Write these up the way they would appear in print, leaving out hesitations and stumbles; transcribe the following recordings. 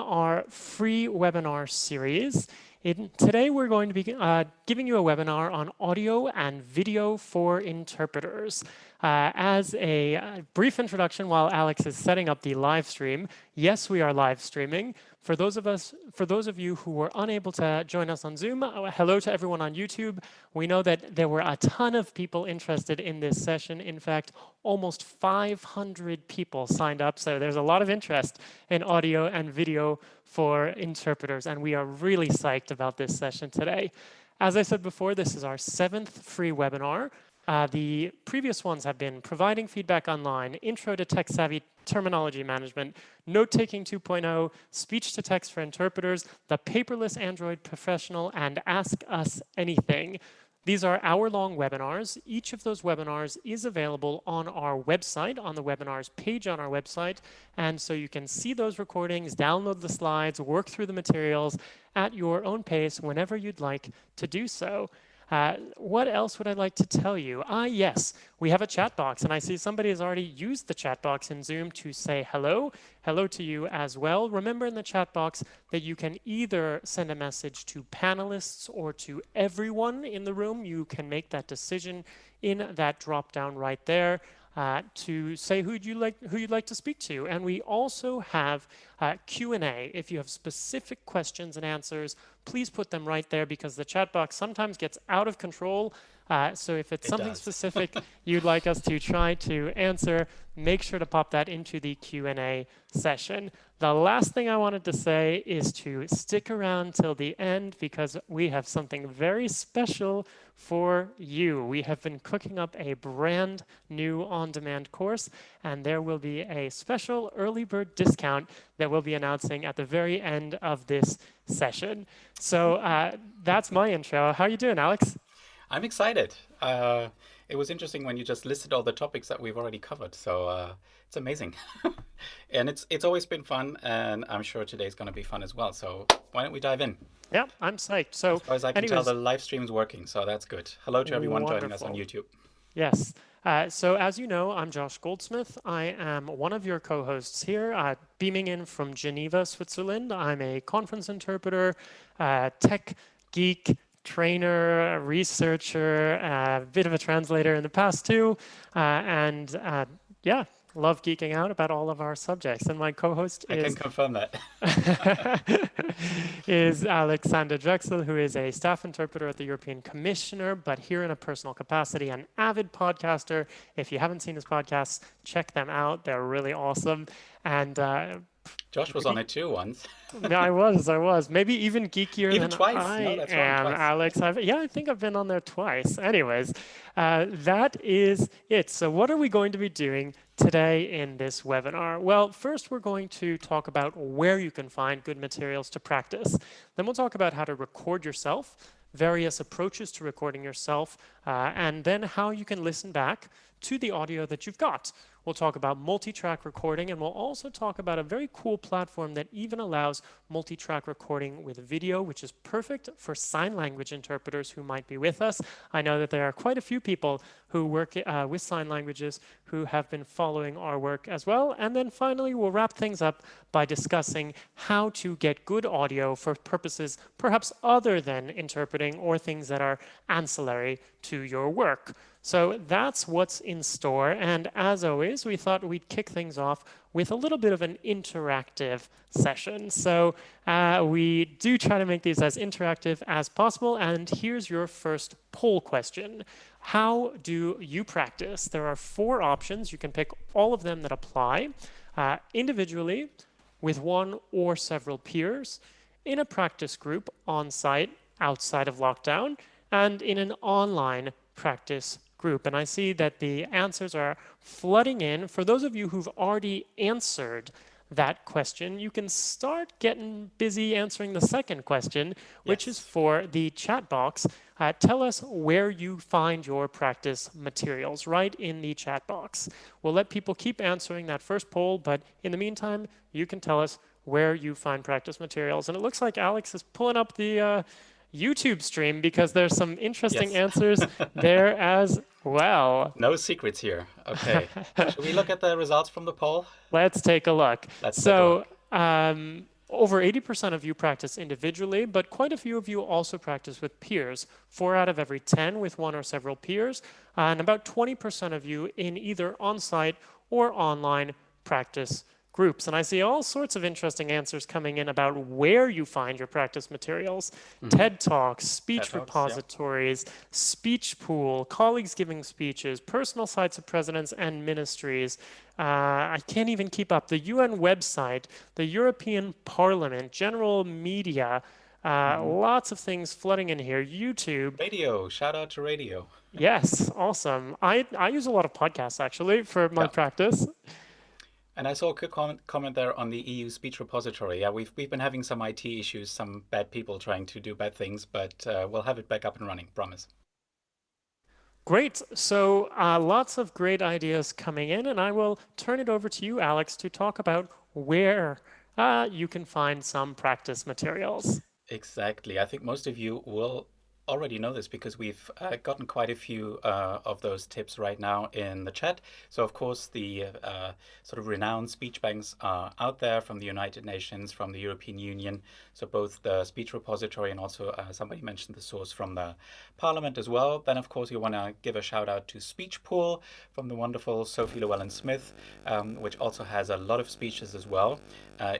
our free webinar series. Today we're going to be giving you a webinar on audio and video for interpreters. As a brief introduction while Alex is setting up the live stream, yes, we are live streaming. For those of you who were unable to join us on Zoom, hello to everyone on YouTube. We know that there were a ton of people interested in this session. In fact, almost 500 people signed up, so there's a lot of interest in audio and video for interpreters, and we are really psyched about this session today. As I said before, this is our 7th free webinar. The previous ones have been providing feedback online, intro to tech-savvy terminology management, note-taking 2.0, speech-to-text for interpreters, the paperless Android professional, and Ask Us Anything. These are hour-long webinars. Each of those webinars is available on our website, on the webinars page on our website. And so you can see those recordings, download the slides, work through the materials at your own pace whenever you'd like to do so. What else would I like to tell you? Yes, we have a chat box, and I see somebody has already used the chat box in Zoom to say hello. Hello to you as well. Remember in the chat box that you can either send a message to panelists or to everyone in the room. You can make that decision in that drop down right there. To say who you'd like to speak to. And we also have Q&A. If you have specific questions and answers, please put them right there because the chat box sometimes gets out of control. So if it's something specific you'd like us to try to answer, make sure to pop that into the Q&A session. The last thing I wanted to say is to stick around till the end because we have something very special for you. We have been cooking up a brand new on-demand course, and there will be a special early bird discount that we'll be announcing at the very end of this session. So that's my intro. How are you doing, Alex? I'm excited. It was interesting when you just listed all the topics that we've already covered. So it's amazing. And it's always been fun, and I'm sure today's going to be fun as well. So why don't we dive in? Yeah, I'm psyched. So as far as I can tell, the live stream's working, so that's good. Hello to everyone joining us on YouTube. Yes. So as you know, I'm Josh Goldsmith. I am one of your co-hosts here, beaming in from Geneva, Switzerland. I'm a conference interpreter, tech geek, trainer, researcher, a bit of a translator in the past too, and yeah, love geeking out about all of our subjects. And my co-host I can confirm that. is Alexander Drexel, who is a staff interpreter at the European Commissioner, but here in a personal capacity, an avid podcaster. If you haven't seen his podcasts, check them out. They're really awesome. And Josh was on it too once. Yeah, I was. Maybe even geekier even than twice. I no, that's am, twice. Alex. I think I've been on there twice. Anyways, that is it. So what are we going to be doing today in this webinar? Well, first we're going to talk about where you can find good materials to practice. Then we'll talk about how to record yourself, various approaches to recording yourself, and then how you can listen back to the audio that you've got. We'll talk about multi-track recording, and we'll also talk about a very cool platform that even allows multi-track recording with video, which is perfect for sign language interpreters who might be with us. I know that there are quite a few people who work with sign languages who have been following our work as well. And then finally, we'll wrap things up by discussing how to get good audio for purposes perhaps other than interpreting or things that are ancillary to your work. So that's what's in store. And as always, we thought we'd kick things off with a little bit of an interactive session. So we do try to make these as interactive as possible. And here's your first poll question. How do you practice? There are 4 options. You can pick all of them that apply individually, with one or several peers, in a practice group on site outside of lockdown, and in an online practice group. And I see that the answers are flooding in. For those of you who've already answered that question, you can start getting busy answering the second question, which is for the chat box. Tell us where you find your practice materials, right in the chat box. We'll let people keep answering that first poll, but in the meantime, you can tell us where you find practice materials. And it looks like Alex is pulling up the YouTube stream because there's some interesting answers there as well. No secrets here. Okay. Should we look at the results from the poll? Let's take a look. Let's take a look. Over 80% of you practice individually, but quite a few of you also practice with peers. 4 out of every 10 with one or several peers, and about 20% of you in either on-site or online practice groups. And I see all sorts of interesting answers coming in about where you find your practice materials. TED Talks, TED speech Talks, yeah. repositories, speech pool, colleagues giving speeches, personal sites of presidents and ministries. I can't even keep up. The UN website, the European Parliament, general media, lots of things flooding in here. YouTube. Radio, shout out to radio. Yes, awesome. I use a lot of podcasts actually for my Yeah. practice. And I saw a quick comment there on the EU speech repository. Yeah, we've been having some IT issues, some bad people trying to do bad things, but we'll have it back up and running, promise. Great. So lots of great ideas coming in, and I will turn it over to you, Alex, to talk about where you can find some practice materials. Exactly. I think most of you will already know this because we've gotten quite a few of those tips right now in the chat. So, of course, the sort of renowned speech banks are out there from the United Nations, from the European Union. So, both the speech repository and also somebody mentioned the source from the Parliament as well. Then, of course, you want to give a shout out to SpeechPool from the wonderful Sophie Llewellyn-Smith, which also has a lot of speeches as well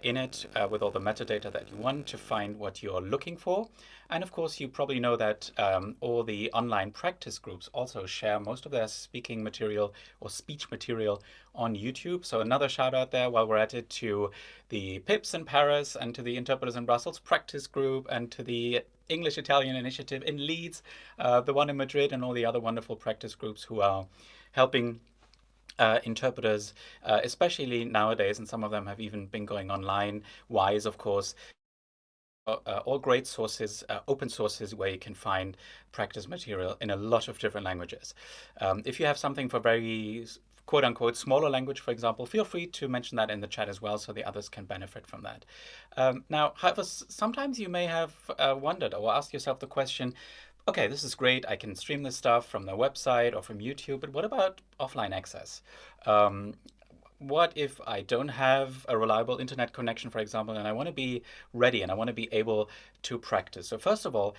in it with all the metadata that you want to find what you're looking for. And of course, you probably know that all the online practice groups also share most of their speaking material or speech material on YouTube. So another shout out there while we're at it to the PIPS in Paris and to the Interpreters in Brussels practice group and to the English Italian Initiative in Leeds, the one in Madrid, and all the other wonderful practice groups who are helping interpreters, especially nowadays, and some of them have even been going online. WISE, of course, all great sources, open sources where you can find practice material in a lot of different languages. If you have something for very quote unquote smaller language, for example, feel free to mention that in the chat as well so the others can benefit from that. Now, however, sometimes you may have wondered or asked yourself the question, okay, this is great. I can stream this stuff from the website or from YouTube, but what about offline access? What if I don't have a reliable internet connection, for example, and I want to be ready and I want to be able to practice? So first of all,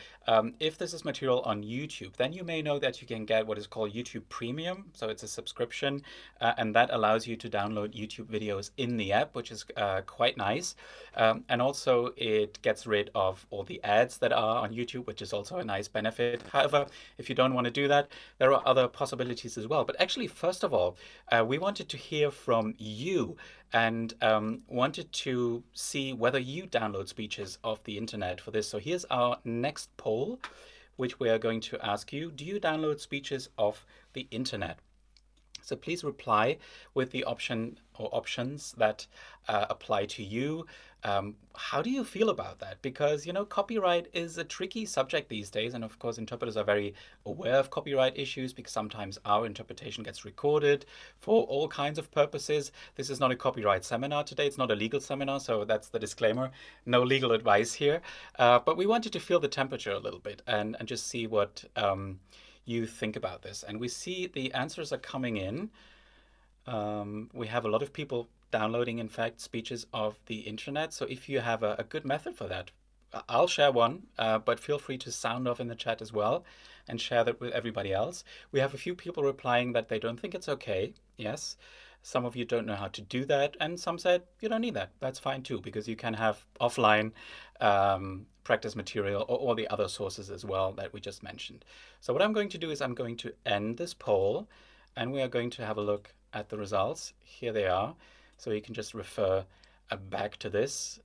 if this is material on YouTube, then you may know that you can get what is called YouTube Premium. So it's a subscription, and that allows you to download YouTube videos in the app, which is quite nice. And also it gets rid of all the ads that are on YouTube, which is also a nice benefit. However, if you don't want to do that, there are other possibilities as well. But actually, first of all, we wanted to hear from you and wanted to see whether you download speeches off the internet for this. So here's our next poll, which we are going to ask you. Do you download speeches off the internet? So please reply with the option or options that apply to you. How do you feel about that? Because, you know, copyright is a tricky subject these days. And of course, interpreters are very aware of copyright issues because sometimes our interpretation gets recorded for all kinds of purposes. This is not a copyright seminar today. It's not a legal seminar. So that's the disclaimer. No legal advice here. But we wanted to feel the temperature a little bit and just see what you think about this. And we see the answers are coming in. We have a lot of people downloading, in fact, speeches of the internet. So if you have a good method for that, I'll share one, but feel free to sound off in the chat as well and share that with everybody else. We have a few people replying that they don't think it's okay. Yes. Some of you don't know how to do that. And some said you don't need that. That's fine too, because you can have offline practice material or all the other sources as well that we just mentioned. So what I'm going to do is I'm going to end this poll and we are going to have a look at the results. Here they are. So you can just refer back to this.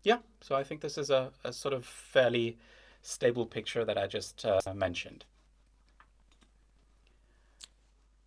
Yeah, so I think this is a sort of fairly stable picture that I just mentioned.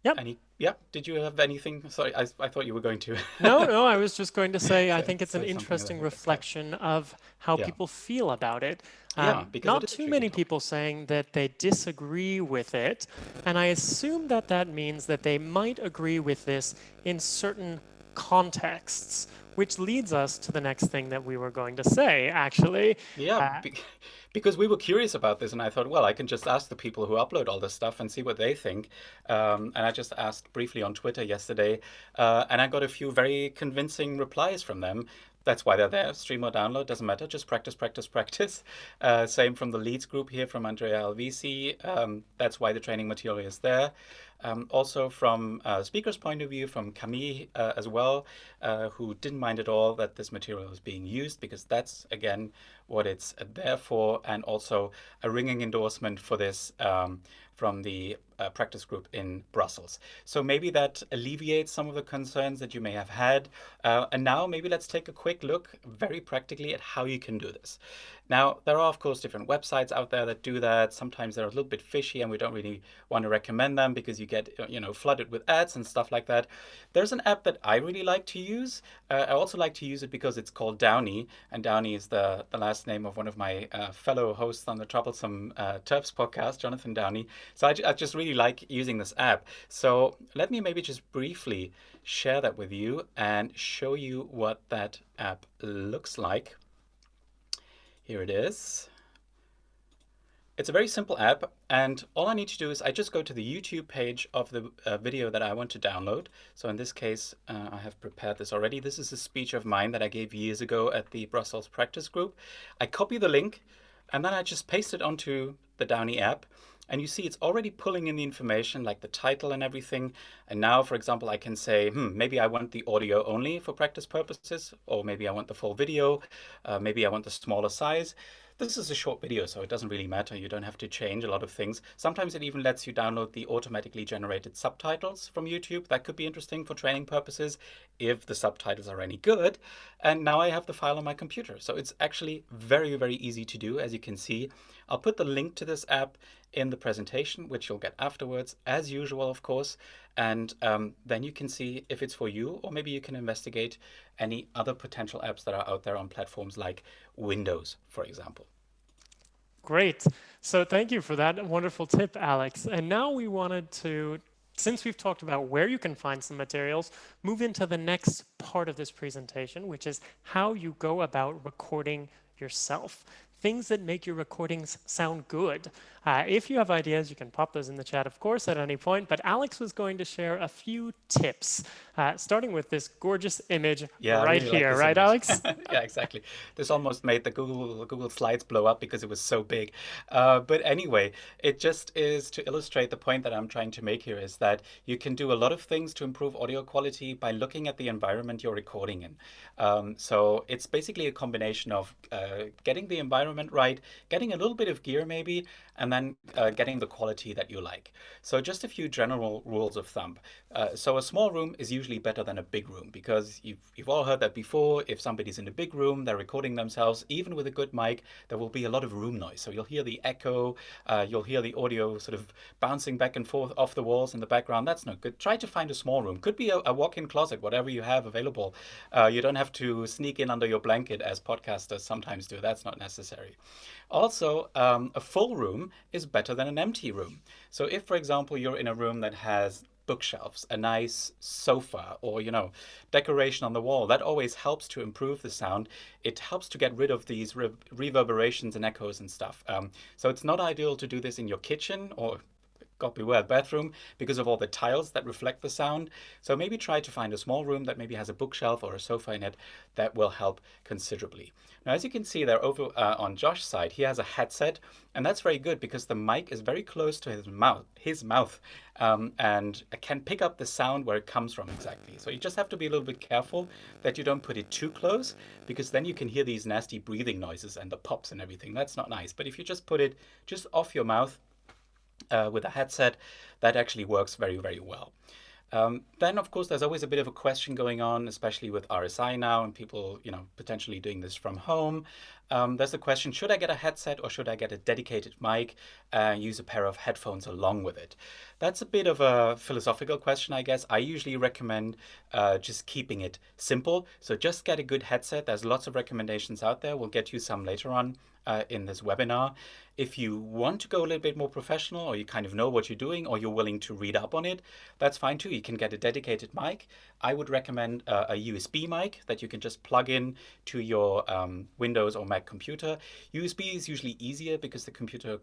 Yep. Yeah, did you have anything? Sorry, I thought you were going to. No, I was just going to say, I Say- think it's an say something interesting about it. Okay. reflection of how Yeah. people feel about it. Yeah, because Not it is a too tricky many topic. people saying that they disagree with it, and I assume that that means that they might agree with this in certain contexts, which leads us to the next thing that we were going to say, actually. Yeah, because we were curious about this, and I thought, well, I can just ask the people who upload all this stuff and see what they think. And I just asked briefly on Twitter yesterday, and I got a few very convincing replies from them That's why they're there. Stream or download, doesn't matter. Just practice, practice, practice. Same from the Leads group here from Andrea Alvisi. That's why the training material is there. Also from a speaker's point of view, from Camille as well, who didn't mind at all that this material is being used, because that's, again, what it's there for. And also a ringing endorsement for this from the practice group in Brussels. So maybe that alleviates some of the concerns that you may have had. And now maybe let's take a quick look very practically at how you can do this. Now, there are, of course, different websites out there that do that. Sometimes they're a little bit fishy and we don't really want to recommend them because you get, flooded with ads and stuff like that. There's an app that I really like to use. I also like to use it because it's called Downy, and Downy is the last name of one of my fellow hosts on the Troublesome Terps podcast, Jonathan Downy. So I just really like using this app. So let me maybe just briefly share that with you and show you what that app looks like. Here it is. It's a very simple app, and all I need to do is I just go to the YouTube page of the video that I want to download. So in this case, I have prepared this already. This is a speech of mine that I gave years ago at the Brussels practice group. I copy the link, and then I just paste it onto the Downy app. And you see it's already pulling in the information like the title and everything. And now, for example, I can say, maybe I want the audio only for practice purposes, or maybe I want the full video, maybe I want the smaller size. This is a short video, so it doesn't really matter. You don't have to change a lot of things. Sometimes it even lets you download the automatically generated subtitles from YouTube. That could be interesting for training purposes if the subtitles are any good. And now I have the file on my computer. So it's actually very, very easy to do, as you can see. I'll put the link to this app in the presentation, which you'll get afterwards, as usual, of course. And then you can see if it's for you, or maybe you can investigate any other potential apps that are out there on platforms like Windows, for example. Great. So thank you for that wonderful tip, Alex. And now we wanted to, since we've talked about where you can find some materials, move into the next part of this presentation, which is how you go about recording yourself. Things that make your recordings sound good. If you have ideas, you can pop those in the chat, of course, at any point. But Alex was going to share a few tips, starting with this gorgeous image right really here, like right, image. Alex? Yeah, exactly. This almost made the Google Slides blow up because it was so big. But anyway, it just is to illustrate the point that I'm trying to make here, is that you can do a lot of things to improve audio quality by looking at the environment you're recording in. So it's basically a combination of getting the environment right, getting a little bit of gear maybe, and then getting the quality that you like. So just a few general rules of thumb. So a small room is usually better than a big room, because you've all heard that before. If somebody's in a big room, they're recording themselves, even with a good mic, there will be a lot of room noise. So you'll hear the echo, you'll hear the audio sort of bouncing back and forth off the walls in the background. That's not good. Try to find a small room. Could be a walk-in closet, whatever you have available. You don't have to sneak in under your blanket as podcasters sometimes do. That's not necessary. Also, a full room is better than an empty room. So if, for example, you're in a room that has bookshelves, a nice sofa, or decoration on the wall, that always helps to improve the sound. It helps to get rid of these reverberations and echoes and stuff. So it's not ideal to do this in your kitchen or, God beware, bathroom, because of all the tiles that reflect the sound. So maybe try to find a small room that maybe has a bookshelf or a sofa in it. That will help considerably. Now, as you can see there over on Josh's side, he has a headset, and that's very good because the mic is very close to his mouth, and can pick up the sound where it comes from exactly. So you just have to be a little bit careful that you don't put it too close, because then you can hear these nasty breathing noises and the pops and everything. That's not nice. But if you just put it just off your mouth, with a headset, that actually works very, very well. Then, of course, there's always a bit of a question going on, especially with RSI now and people, potentially doing this from home. There's the question, should I get a headset or should I get a dedicated mic and use a pair of headphones along with it? That's a bit of a philosophical question, I guess. I usually recommend just keeping it simple. So just get a good headset. There's lots of recommendations out there. We'll get you some later on in this webinar. If you want to go a little bit more professional, or you kind of know what you're doing, or you're willing to read up on it, that's fine too. You can get a dedicated mic. I would recommend a USB mic that you can just plug in to your Windows or Mac computer. USB is usually easier because the computer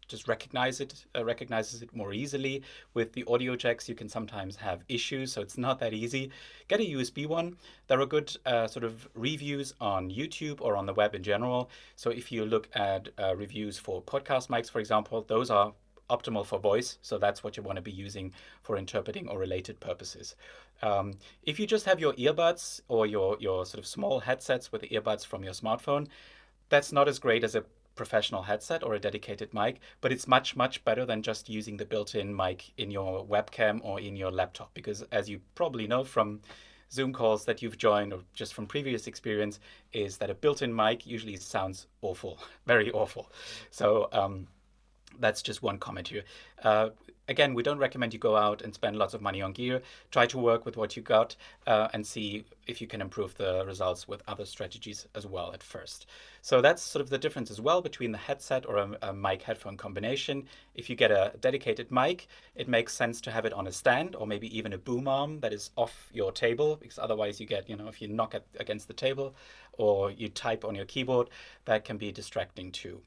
just recognizes it more easily. With the audio jacks, you can sometimes have issues, so it's not that easy. Get a USB one. There are good sort of reviews on YouTube or on the web in general. So if you look at reviews for podcast mics, for example, those are optimal for voice. So that's what you want to be using for interpreting or related purposes. If you just have your earbuds or your sort of small headsets with the earbuds from your smartphone, that's not as great as a professional headset or a dedicated mic, but it's much, much better than just using the built-in mic in your webcam or in your laptop. Because as you probably know from Zoom calls that you've joined or just from previous experience, is that a built-in mic usually sounds awful, very awful. So that's just one comment here. Again, we don't recommend you go out and spend lots of money on gear. Try to work with what you got and see if you can improve the results with other strategies as well at first. So that's sort of the difference as well between the headset or a mic headphone combination. If you get a dedicated mic, it makes sense to have it on a stand or maybe even a boom arm that is off your table, because otherwise you get, if you knock it against the table or you type on your keyboard, that can be distracting too.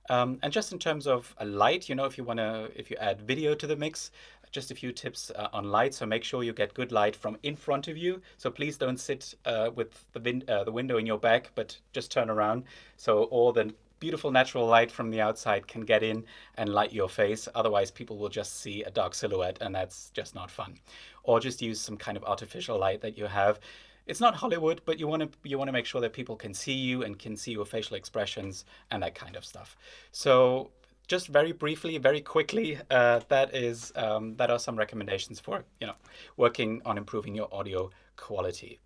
And just in terms of a light, if you add video to the mix, just a few tips on light. So make sure you get good light from in front of you. So please don't sit with the window in your back, but just turn around. So all the beautiful natural light from the outside can get in and light your face. Otherwise, people will just see a dark silhouette, and that's just not fun. Or just use some kind of artificial light that you have. It's not Hollywood, but you want to make sure that people can see you and can see your facial expressions and that kind of stuff. So just very briefly, very quickly, that are some recommendations for working on improving your audio quality.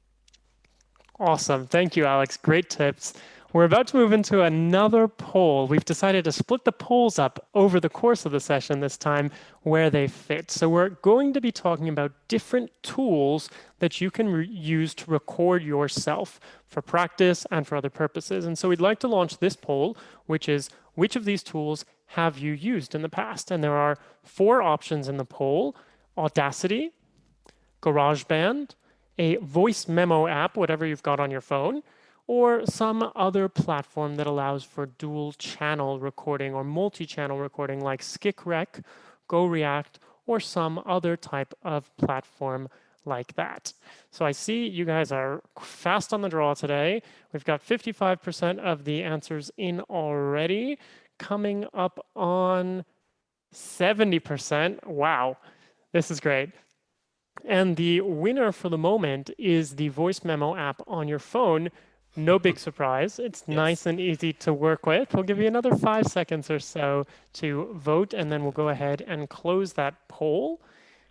Awesome. Thank you, Alex. Great tips. We're about to move into another poll. We've decided to split the polls up over the course of the session this time where they fit. So we're going to be talking about different tools that you can use to record yourself for practice and for other purposes. And so we'd like to launch this poll, which is, which of these tools have you used in the past? And there are 4 options in the poll: Audacity, GarageBand, a voice memo app, whatever you've got on your phone, or some other platform that allows for dual channel recording or multi-channel recording like SkickRec, GoReact, or some other type of platform like that. So I see you guys are fast on the draw today. We've got 55% of the answers in already, coming up on 70%. Wow, this is great. And the winner for the moment is the voice memo app on your phone. No big surprise. It's Yes. nice and easy to work with. We'll give you another 5 seconds or so to vote, and then we'll go ahead and close that poll.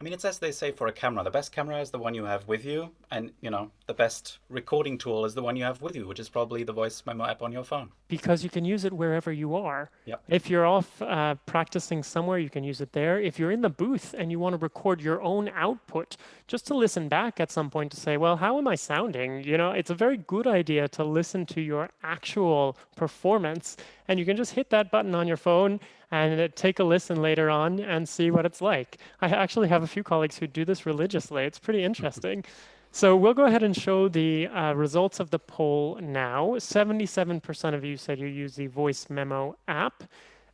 I mean, it's as they say for a camera. The best camera is the one you have with you, and the best recording tool is the one you have with you, which is probably the voice memo app on your phone. Because you can use it wherever you are. Yep. If you're off practicing somewhere, you can use it there. If you're in the booth and you want to record your own output, just to listen back at some point to say, well, how am I sounding? It's a very good idea to listen to your actual performance. And you can just hit that button on your phone and take a listen later on and see what it's like. I actually have a few colleagues who do this religiously. It's pretty interesting. So we'll go ahead and show the results of the poll now. 77% of you said you use the voice memo app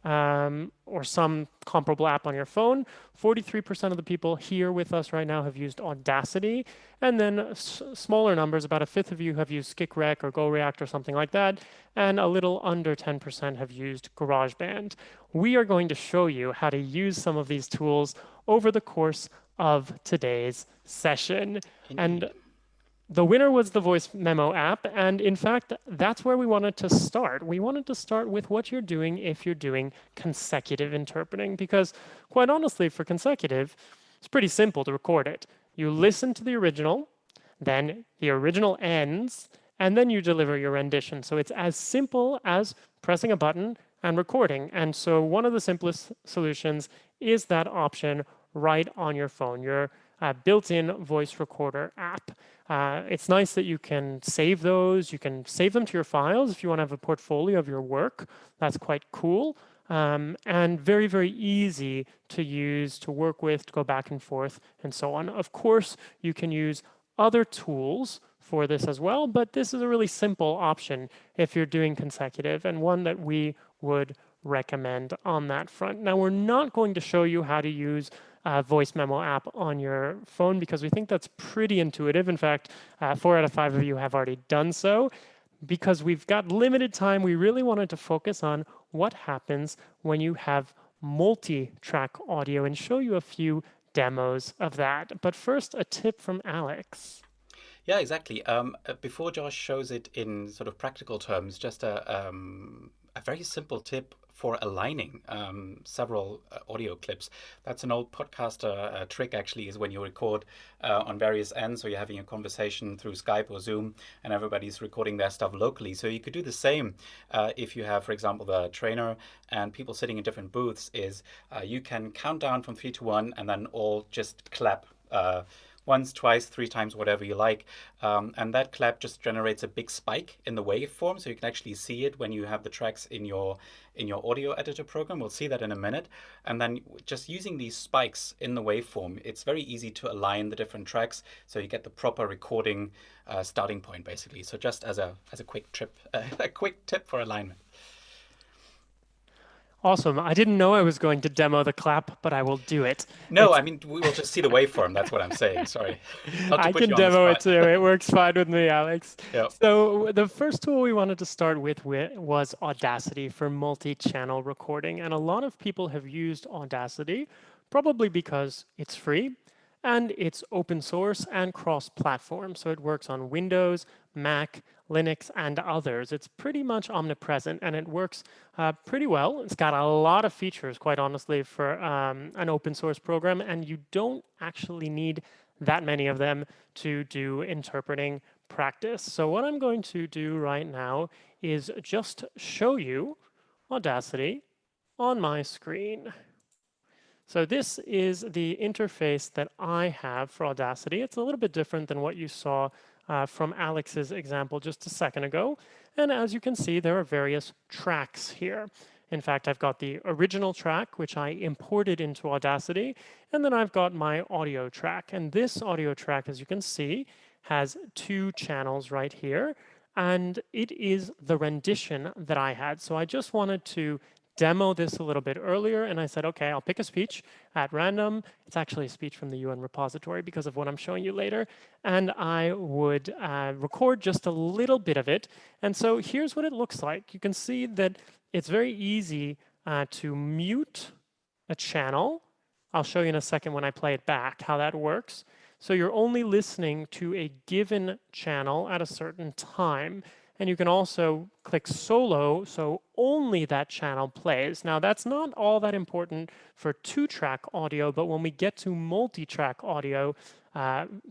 or some comparable app on your phone. 43% of the people here with us right now have used Audacity. And then smaller numbers, about a fifth of you have used SkickRec or GoReact or something like that. And a little under 10% have used GarageBand. We are going to show you how to use some of these tools over the course of today's session. Indeed. And the winner was the voice memo app. And in fact, that's where we wanted to start. We wanted to start with what you're doing if you're doing consecutive interpreting, because quite honestly, for consecutive, it's pretty simple to record it. You listen to the original, then the original ends, and then you deliver your rendition. So it's as simple as pressing a button and recording. And so one of the simplest solutions is that option right on your phone, your built-in voice recorder app. It's nice that you can save those. You can save them to your files if you want to have a portfolio of your work. That's quite cool. And very, very easy to use, to work with, to go back and forth, and so on. Of course, you can use other tools for this as well, but this is a really simple option if you're doing consecutive, and one that we would recommend on that front. Now, we're not going to show you how to use a voice memo app on your phone because we think that's pretty intuitive. In fact, 4 out of 5 of you have already done so. Because we've got limited time, we really wanted to focus on what happens when you have multi-track audio and show you a few demos of that. But first, a tip from Alex. Yeah, exactly. Before Josh shows it in sort of practical terms, just a very simple tip for aligning several audio clips. That's an old podcaster trick, actually, is when you record on various ends, so you're having a conversation through Skype or Zoom, and everybody's recording their stuff locally. So you could do the same if you have, for example, the trainer and people sitting in different booths, is you can count down from 3 to 1 and then all just clap. Once, twice, 3 times, whatever you like. And that clap just generates a big spike in the waveform, so you can actually see it when you have the tracks in your audio editor program. We'll see that in a minute. And then just using these spikes in the waveform, it's very easy to align the different tracks so you get the proper recording starting point, basically. So just as a quick trip, a quick tip for alignment. Awesome. I didn't know I was going to demo the clap, but I will do it. No, I mean, we will just see the waveform. That's what I'm saying. Sorry. Not to I put can you on the demo it spot. too. It works fine with me, Alex. Yeah. So the first tool we wanted to start with was Audacity for multi-channel recording. And a lot of people have used Audacity, probably because it's free and it's open source and cross-platform. So it works on Windows, Mac, Linux, and others. It's pretty much omnipresent, and it works pretty well. It's got a lot of features, quite honestly, for an open source program, and you don't actually need that many of them to do interpreting practice. So what I'm going to do right now is just show you Audacity on my screen. So this is the interface that I have for Audacity. It's a little bit different than what you saw from Alex's example just a second ago. And as you can see, there are various tracks here. In fact, I've got the original track, which I imported into Audacity, and then I've got my audio track. And this audio track, as you can see, has 2 channels right here, and it is the rendition that I had. So I just wanted to demo this a little bit earlier, and I said, okay, I'll pick a speech at random. It's actually a speech from the UN repository because of what I'm showing you later, and I would record just a little bit of it. And so here's what it looks like. You can see that it's very easy to mute a channel. I'll show you in a second when I play it back how that works. So you're only listening to a given channel at a certain time. And you can also click solo, so only that channel plays. Now, that's not all that important for 2-track audio, but when we get to multi-track audio,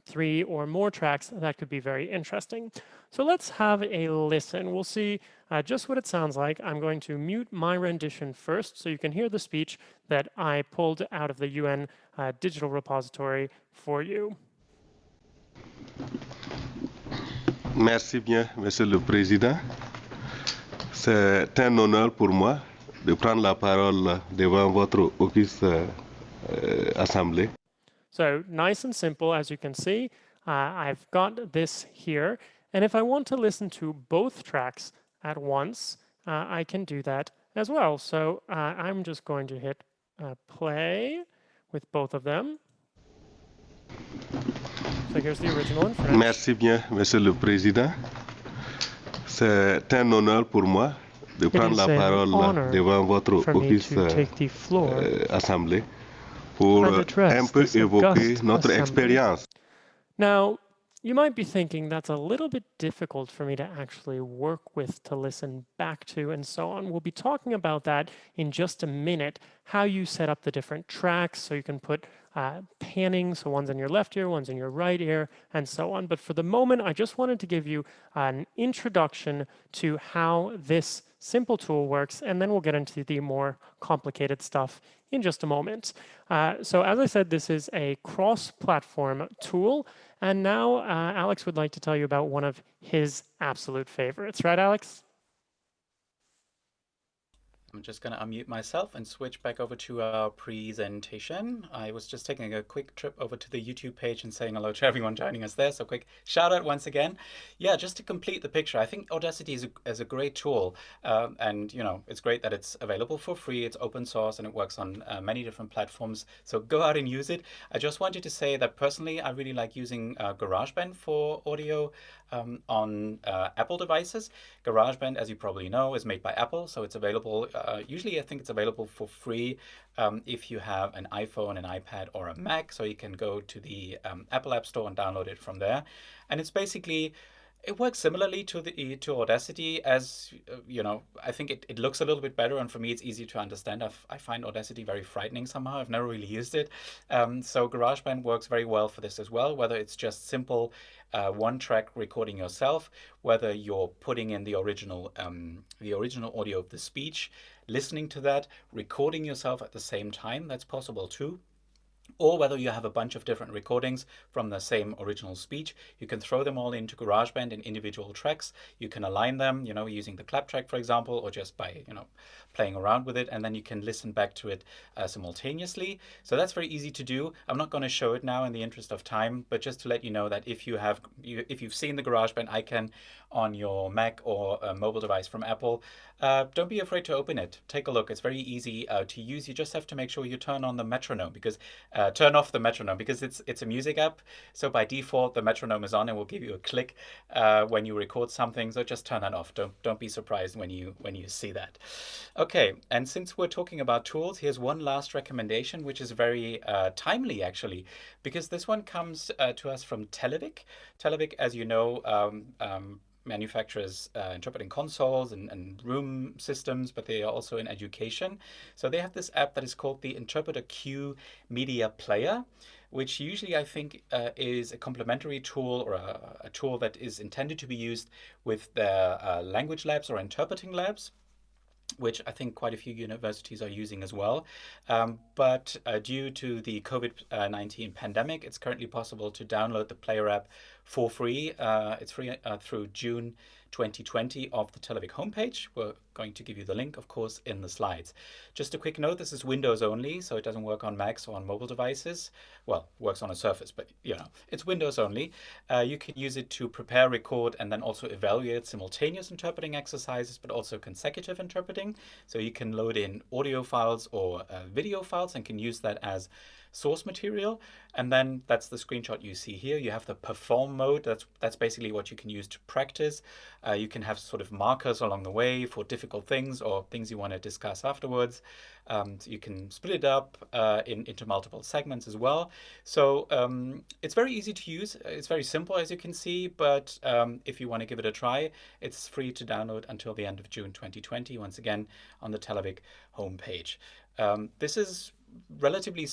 3 or more tracks, that could be very interesting. So let's have a listen. We'll see just what it sounds like. I'm going to mute my rendition first so you can hear the speech that I pulled out of the UN digital repository for you. Merci bien, Monsieur le Président. C'est un honneur pour moi de prendre la parole devant votre auguste assemblée. So nice and simple, as you can see. I've got this here. And if I want to listen to both tracks at once, I can do that as well. So I'm just going to hit play with both of them. So here's the original in French. Merci bien, Monsieur le Président. C'est un honneur pour moi de prendre la parole devant votre auguste assemblée pour un peu évoquer notre expérience. Now, you might be thinking that's a little bit difficult for me to actually work with, to listen back to, and so on. We'll be talking about that in just a minute, how you set up the different tracks so you can put panning, so one's in your left ear, one's in your right ear, and so on. But for the moment, I just wanted to give you an introduction to how this simple tool works, and then we'll get into the more complicated stuff in just a moment. So as I said, this is a cross-platform tool, and now Alex would like to tell you about one of his absolute favorites. Right, Alex? I'm just going to unmute myself and switch back over to our presentation. I was just taking a quick trip over to the YouTube page and saying hello to everyone joining us there. So quick shout out once again. Yeah, just to complete the picture, I think Audacity is a great tool. And, you know, it's great that it's available for free. It's open source and it works on many different platforms. So go out and use it. I just wanted to say that personally, I really like using GarageBand for audio on Apple devices. GarageBand, as you probably know, is made by Apple, so it's available. Usually, I think it's available for free if you have an iPhone, an iPad, or a Mac. So you can go to the Apple App Store and download it from there. And it's basically, it works similarly to Audacity, as you know. I think it looks a little bit better, and for me it's easy to understand. I find Audacity very frightening somehow. I've never really used it. So GarageBand works very well for this as well, whether it's just simple one-track recording yourself, whether you're putting in the original audio of the speech, listening to that, recording yourself at the same time. That's possible too. Or whether you have a bunch of different recordings from the same original speech, you can throw them all into GarageBand in individual tracks. You can align them, you know, using the clap track, for example, or just by, you know, playing around with it, and then you can listen back to it simultaneously. So that's very easy to do. I'm not going to show it now in the interest of time, but just to let you know that if you've seen the GarageBand icon on your Mac or a mobile device from Apple, don't be afraid to open it. Take a look. It's very easy to use. You just have to make sure you turn on the metronome, because turn off the metronome, because it's a music app. So by default, the metronome is on and will give you a click when you record something. So just turn that off. Don't be surprised when you see that. Okay, and since we're talking about tools, here's one last recommendation, which is very timely actually, because this one comes to us from Televic. Televic, as you know, manufacturers interpreting consoles and room systems, but they are also in education. So they have this app that is called the Interpreter Q Media Player, which usually I think is a complementary tool, or a tool that is intended to be used with their language labs or interpreting labs, which I think quite a few universities are using as well. But due to the COVID-19 pandemic, it's currently possible to download the Player app for free. It's free through June 2020 of the Televic homepage. We're going to give you the link, of course, in the slides. Just a quick note, this is Windows only, so it doesn't work on Macs or on mobile devices. Well, works on a Surface, but you know, it's Windows only. You can use it to prepare, record, and then also evaluate simultaneous interpreting exercises, but also consecutive interpreting. So you can load in audio files or video files and can use that as source material. And then that's the screenshot you see here. You have the perform mode. That's basically what you can use to practice. You can have sort of markers along the way for difficult things or things you want to discuss afterwards. So you can split it up into multiple segments as well. So it's very easy to use. It's very simple, as you can see, but if you want to give it a try, it's free to download until the end of June 2020, once again on the Televic homepage. This is relatively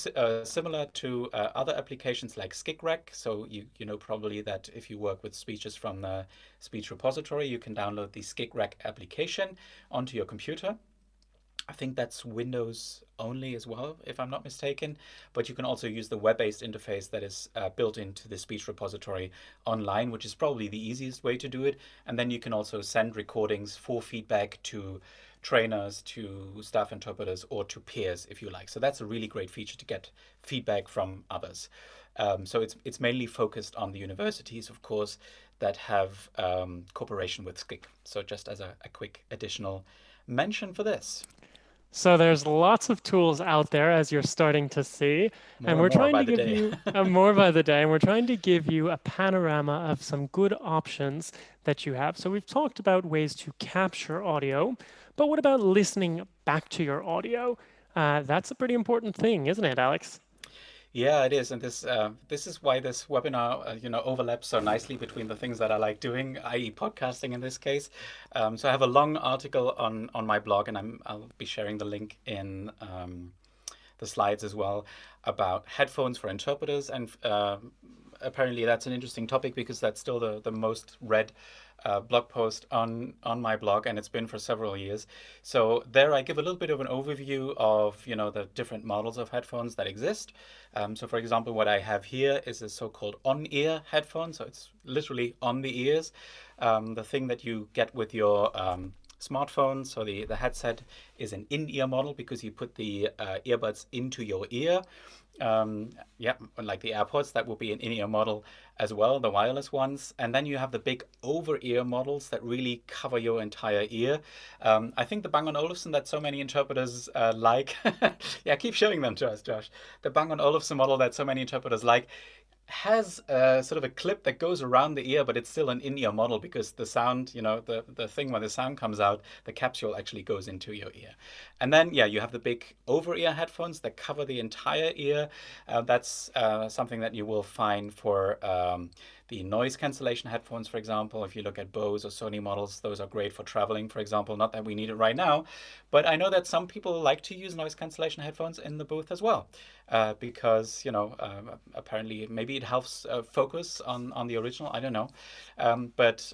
similar to other applications like SkikRack. So you know probably that if you work with speeches from the speech repository, you can download the SkikRack application onto your computer. I think that's Windows only as well, if I'm not mistaken, but you can also use the web-based interface that is built into the speech repository online, which is probably the easiest way to do it. And then you can also send recordings for feedback to trainers, to staff interpreters, or to peers if you like. So that's a really great feature to get feedback from others. So it's mainly focused on the universities, of course, that have cooperation with Skik. So just as a quick additional mention for this. So there's lots of tools out there, as you're starting to see, and we're trying to give you more by the day, and we're trying to give you a panorama of some good options that you have. So we've talked about ways to capture audio, but what about listening back to your audio? That's a pretty important thing, isn't it, Alex? Yeah, it is, and this is why this webinar overlaps so nicely between the things that I like doing, i.e. podcasting in this case. So I have a long article on my blog, and I'll be sharing the link in the slides as well, about headphones for interpreters, and apparently that's an interesting topic because that's still the most read blog post on my blog, and it's been for several years. So there I give a little bit of an overview of the different models of headphones that exist. So for example, what I have here is a so-called on-ear headphone. So it's literally on the ears, the thing that you get with your smartphone. So the headset is an in-ear model because you put the earbuds into your ear. Yeah, like the AirPods, that will be an in-ear model as well, the wireless ones. And then you have the big over-ear models that really cover your entire ear. I think the Bang & Olufsen that so many interpreters like, yeah, keep showing them to us, Josh. The Bang & Olufsen model that so many interpreters like has sort of a clip that goes around the ear, but it's still an in-ear model because the sound, the thing when the sound comes out, the capsule actually goes into your ear. And then, yeah, you have the big over-ear headphones that cover the entire ear. That's something that you will find for the noise cancellation headphones, for example. If you look at Bose or Sony models, those are great for traveling, for example. Not that we need it right now, but I know that some people like to use noise cancellation headphones in the booth as well, because, apparently maybe it helps focus on the original. I don't know, but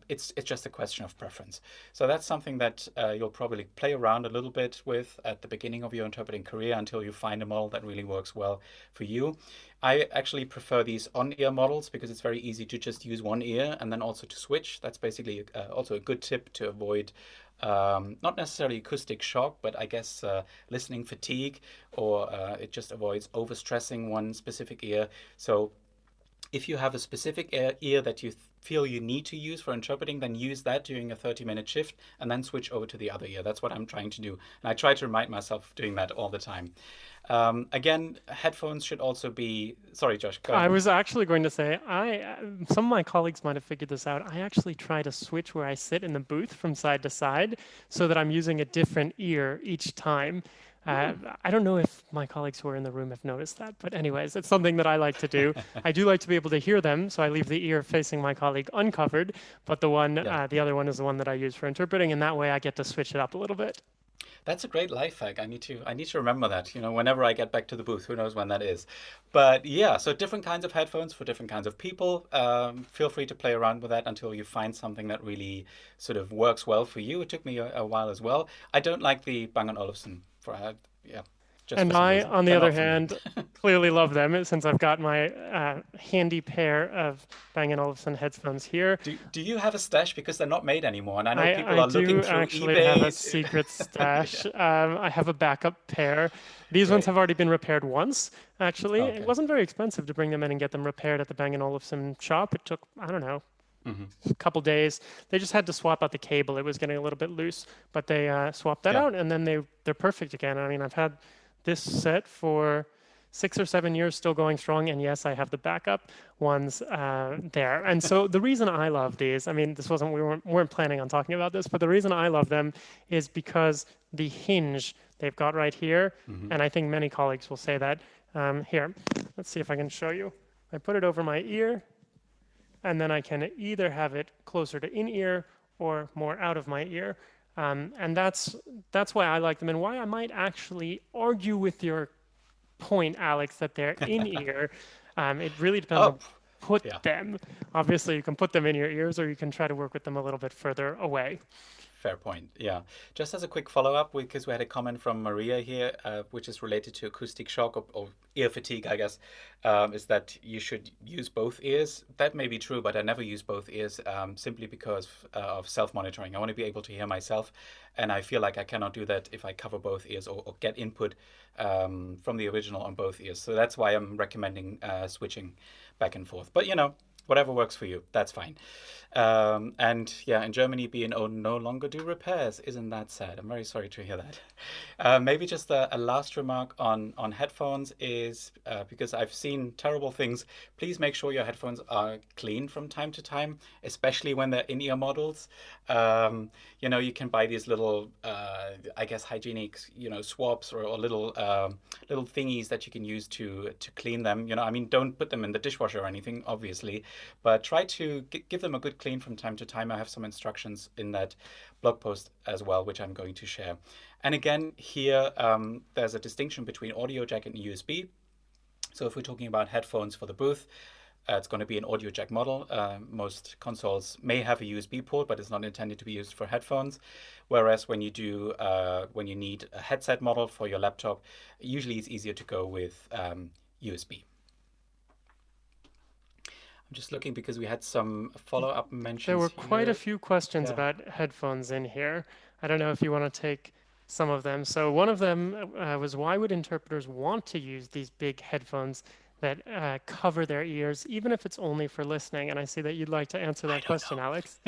it's just a question of preference. So that's something that you'll probably play around a little bit with at the beginning of your interpreting career until you find a model that really works well for you. I actually prefer these on-ear models because it's very easy to just use one ear and then also to switch. That's basically also a good tip to avoid not necessarily acoustic shock, but I guess listening fatigue, or it just avoids overstressing one specific ear. So if you have a specific ear that you feel you need to use for interpreting, then use that during a 30-minute shift and then switch over to the other ear. That's what I'm trying to do. And I try to remind myself of doing that all the time. Again, headphones should also be, sorry, Josh, go ahead. I was actually going to say, some of my colleagues might have figured this out. I actually try to switch where I sit in the booth from side to side so that I'm using a different ear each time. I don't know if my colleagues who are in the room have noticed that, but anyways, it's something that I like to do. I do like to be able to hear them, so I leave the ear facing my colleague uncovered, but the other one is the one that I use for interpreting, and that way I get to switch it up a little bit. That's a great life hack. I need to remember that, whenever I get back to the booth. Who knows when that is. But yeah, so different kinds of headphones for different kinds of people. Feel free to play around with that until you find something that really sort of works well for you. It took me a while as well. I don't like the Bang & Olufsen and I, on the other hand, clearly love them since I've got my handy pair of Bang & Olufsen headphones here. Do you have a stash? Because they're not made anymore, and I know people are looking through eBay. I do actually have a secret stash. I have a backup pair. These ones have already been repaired once, actually. Okay. It wasn't very expensive to bring them in and get them repaired at the Bang & Olufsen shop. It took, I don't know, a couple days. They just had to swap out the cable. It was getting a little bit loose, but they swapped that out, and then they're perfect again. I mean, I've had this set for 6 or 7 years, still going strong, and yes, I have the backup ones there. And so the reason I love these, I mean, we weren't planning on talking about this, but the reason I love them is because the hinge they've got right here, and I think many colleagues will say that. Here, let's see if I can show you. I put it over my ear, and then I can either have it closer to in-ear or more out of my ear. And that's why I like them, and why I might actually argue with your point, Alex, that they're in-ear. It really depends on put them. Obviously, you can put them in your ears, or you can try to work with them a little bit further away. Fair point. Yeah. Just as a quick follow-up, because we had a comment from Maria here, which is related to acoustic shock or ear fatigue, I guess, is that you should use both ears. That may be true, but I never use both ears simply because of self-monitoring. I want to be able to hear myself, and I feel like I cannot do that if I cover both ears or get input from the original on both ears. So that's why I'm recommending switching back and forth. But, whatever works for you, that's fine. And yeah, in Germany, B&O no longer do repairs. Isn't that sad? I'm very sorry to hear that. Maybe just a last remark on headphones is, because I've seen terrible things, please make sure your headphones are clean from time to time, especially when they're in-ear models. You can buy these little, I guess, hygienic, swabs or little thingies that you can use to clean them. I mean, don't put them in the dishwasher or anything, obviously, but try to give them a good clean from time to time. I have some instructions in that blog post as well, which I'm going to share. And again, here, there's a distinction between audio jack and USB. So if we're talking about headphones for the booth, it's going to be an audio jack model. Most consoles may have a USB port, but it's not intended to be used for headphones. Whereas when you need a headset model for your laptop, usually it's easier to go with USB. I'm just looking because we had some follow-up mentions There were quite a here. few questions Yeah. about headphones in here. I don't know if you want to take some of them. So one of them was, why would interpreters want to use these big headphones that cover their ears, even if it's only for listening? And I see that you'd like to answer I that don't question, Alex.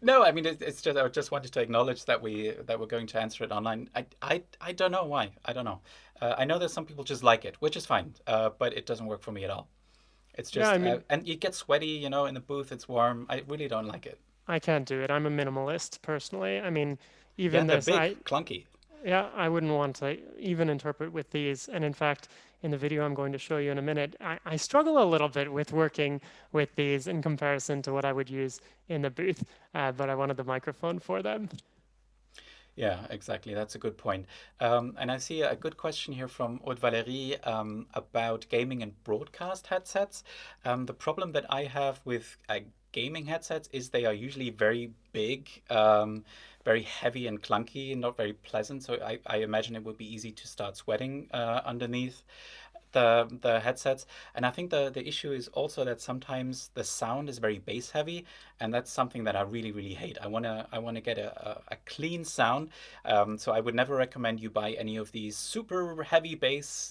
No, I mean it's just I just wanted to acknowledge that we're going to answer it online. I don't know why. I don't know. I know that some people just like it, which is fine. But it doesn't work for me at all. It's Yeah, just I mean, and you get sweaty, you know, in the booth. It's warm. I really don't like it. I can't do it. I'm a minimalist personally. I mean, Yeah, even and they're this, big, clunky. yeah, I wouldn't want to even interpret with these. And in fact, in the video I'm going to show you in a minute, I struggle a little bit with working with these in comparison to what I would use in the booth, but I wanted the microphone for them. Yeah, exactly. That's a good point. And I see a good question here from Aude Valérie about gaming and broadcast headsets. The problem that I have with gaming headsets is they are usually very big, very heavy and clunky, and not very pleasant. So I imagine it would be easy to start sweating underneath the headsets. And I think the issue is also that sometimes the sound is very bass heavy, and that's something that I really hate. I wanna get a clean sound. So I would never recommend you buy any of these super heavy bass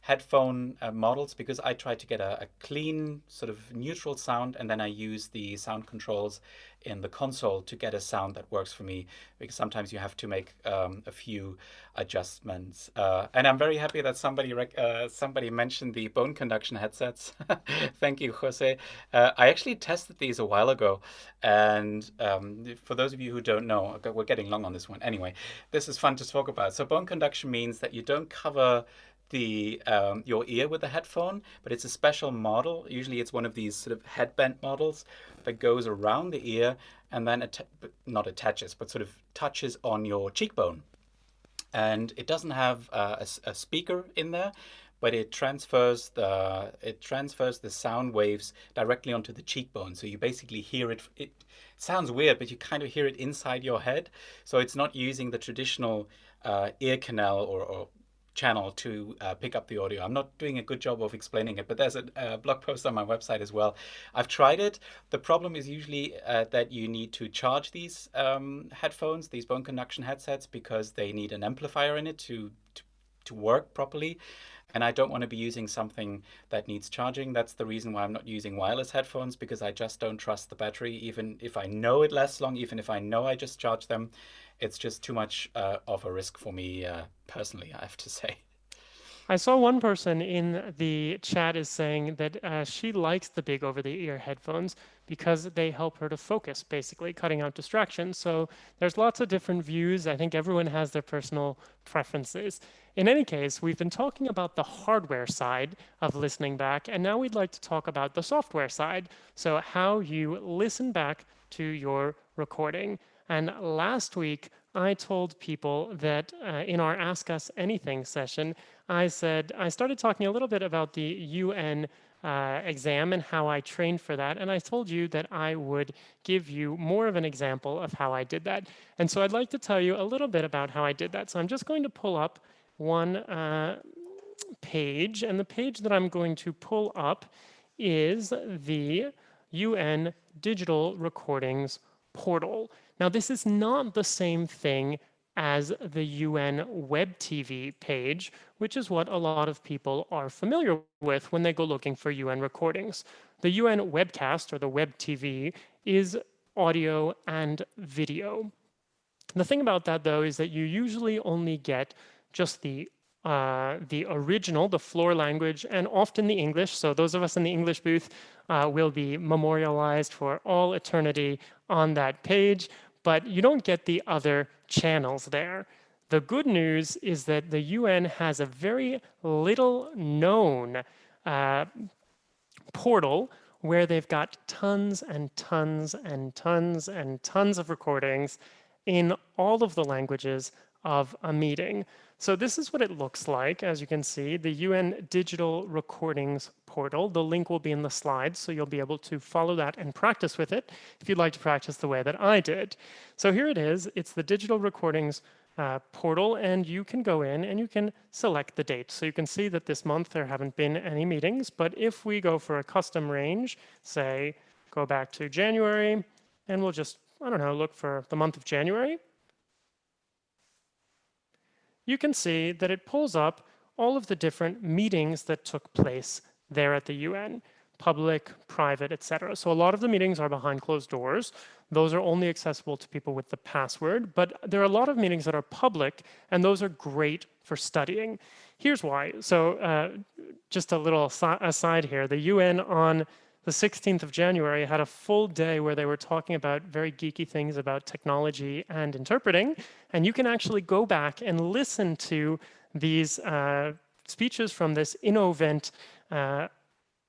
headphone models, because I try to get a clean sort of neutral sound, and then I use the sound controls in the console to get a sound that works for me, because sometimes you have to make a few adjustments. And I'm very happy that somebody mentioned the bone conduction headsets. Thank you, Jose. I actually tested these a while ago, and for those of you who don't know, we're getting long on this one. Anyway, this is fun to talk about. So bone conduction means that you don't cover the your ear with the headphone, but it's a special model. Usually it's one of these sort of headband models that goes around the ear and then not attaches, but sort of touches on your cheekbone. And it doesn't have a speaker in there, but it transfers the sound waves directly onto the cheekbone. So you basically hear it. It sounds weird, but you kind of hear it inside your head. So it's not using the traditional ear canal or channel to pick up the audio. I'm not doing a good job of explaining it, but there's a blog post on my website as well. I've tried it. The problem is usually that you need to charge these headphones, these bone conduction headsets, because they need an amplifier in it to work properly. And I don't want to be using something that needs charging. That's the reason why I'm not using wireless headphones, because I just don't trust the battery. Even if I know it lasts long, even if I know I just charge them, it's just too much of a risk for me personally, I have to say. I saw one person in the chat is saying that she likes the big over-the-ear headphones because they help her to focus, basically cutting out distractions. So there's lots of different views. I think everyone has their personal preferences. In any case, we've been talking about the hardware side of listening back, and now we'd like to talk about the software side. So how you listen back to your recording. And last week, I told people that in our Ask Us Anything session, I started talking a little bit about the UN exam and how I trained for that. And I told you that I would give you more of an example of how I did that. And so I'd like to tell you a little bit about how I did that. So I'm just going to pull up one page. And the page that I'm going to pull up is the UN Digital Recordings portal. Now, this is not the same thing as the UN Web TV page, which is what a lot of people are familiar with when they go looking for UN recordings. The UN webcast, or the Web TV, is audio and video. The thing about that, though, is that you usually only get just the original, the floor language, and often the English. So those of us in the English booth will be memorialized for all eternity on that page, but you don't get the other channels there. The good news is that the UN has a very little known portal where they've got tons and tons and tons and tons of recordings in all of the languages of a meeting. So this is what it looks like. As you can see, the UN Digital Recordings portal. The link will be in the slides, so you'll be able to follow that and practice with it if you'd like to practice the way that I did. So here it is. It's the Digital Recordings portal, and you can go in and you can select the date. So you can see that this month there haven't been any meetings, but if we go for a custom range, say, go back to January, and we'll just, I don't know, look for the month of January, you can see that it pulls up all of the different meetings that took place there at the UN, public, private, etc. So a lot of the meetings are behind closed doors. Those are only accessible to people with the password, but there are a lot of meetings that are public, and those are great for studying. Here's why. So just a little aside here, the UN on the 16th of January had a full day where they were talking about very geeky things about technology and interpreting, and you can actually go back and listen to these speeches from this Innovent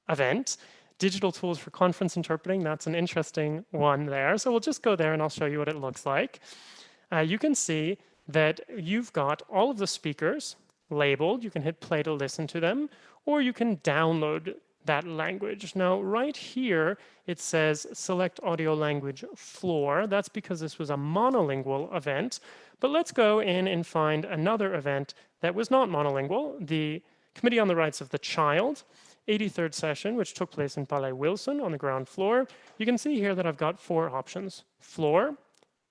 event. Digital tools for conference interpreting, that's an interesting one there. So we'll just go there and I'll show you what it looks like. You can see that you've got all of the speakers labeled. You can hit play to listen to them, or you can download that language. Now, right here, it says select audio language floor. That's because this was a monolingual event. But let's go in and find another event that was not monolingual, the Committee on the Rights of the Child. 83rd session, which took place in Palais Wilson on the ground floor. You can see here that I've got 4 options: floor,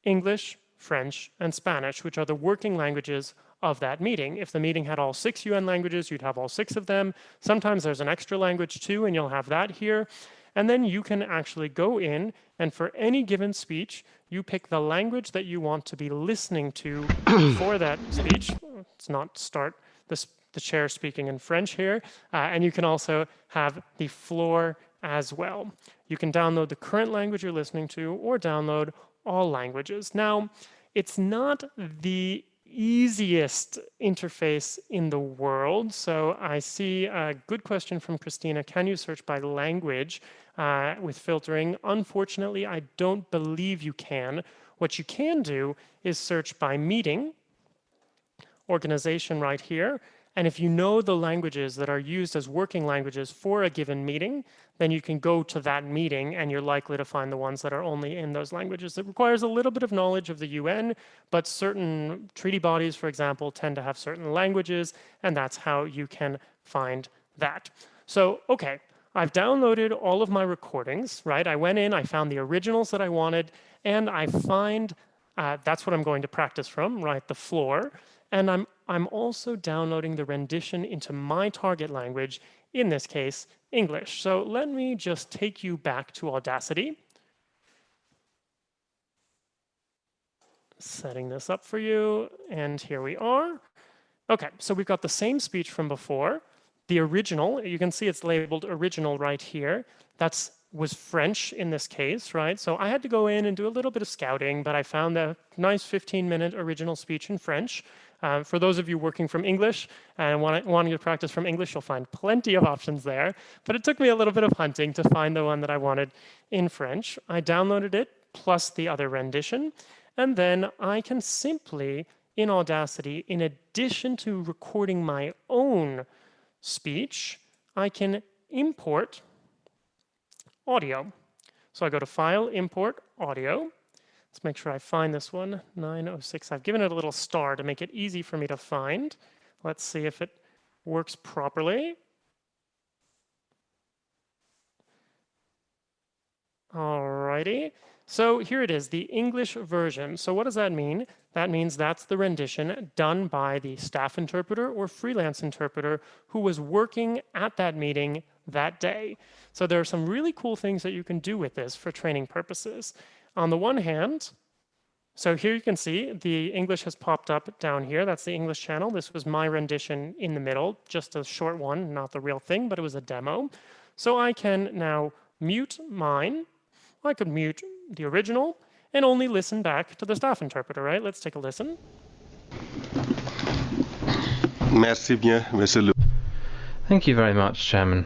English, French, and Spanish, which are the working languages of that meeting. If the meeting had all 6 UN languages, you'd have all 6 of them. Sometimes there's an extra language too, and you'll have that here. And then you can actually go in, and for any given speech, you pick the language that you want to be listening to for that speech. Let's not start the chair speaking in French here, and you can also have the floor as well. You can download the current language you're listening to or download all languages. Now, it's not the easiest interface in the world, so I see a good question from Christina. Can you search by language with filtering? Unfortunately, I don't believe you can. What you can do is search by meeting, organization right here. And if you know the languages that are used as working languages for a given meeting, then you can go to that meeting and you're likely to find the ones that are only in those languages. It requires a little bit of knowledge of the UN, but certain treaty bodies, for example, tend to have certain languages, and that's how you can find that. So, okay, I've downloaded all of my recordings, right? I went in, I found the originals that I wanted, and I find, that's what I'm going to practice from, right, the floor. And I'm also downloading the rendition into my target language, in this case, English. So let me just take you back to Audacity. Setting this up for you, and here we are. Okay, so we've got the same speech from before. The original, you can see it's labeled original right here. Was French in this case, right? So I had to go in and do a little bit of scouting, but I found a nice 15-minute original speech in French. For those of you working from English and wanting to practice from English, you'll find plenty of options there. But it took me a little bit of hunting to find the one that I wanted in French. I downloaded it plus the other rendition. And then I can simply, in Audacity, in addition to recording my own speech, I can import audio. So I go to File, Import, Audio. Let's make sure I find this one, 906. I've given it a little star to make it easy for me to find. Let's see if it works properly. Alrighty. So here it is, the English version. So what does that mean? That means that's the rendition done by the staff interpreter or freelance interpreter who was working at that meeting that day. So there are some really cool things that you can do with this for training purposes. On the one hand, so here you can see the English has popped up down here. That's the English channel. This was my rendition in the middle, just a short one, not the real thing, but it was a demo. So I can now mute mine. I could mute the original and only listen back to the staff interpreter, right? Let's take a listen. Merci bien, Monsieur le. Thank you very much, Chairman.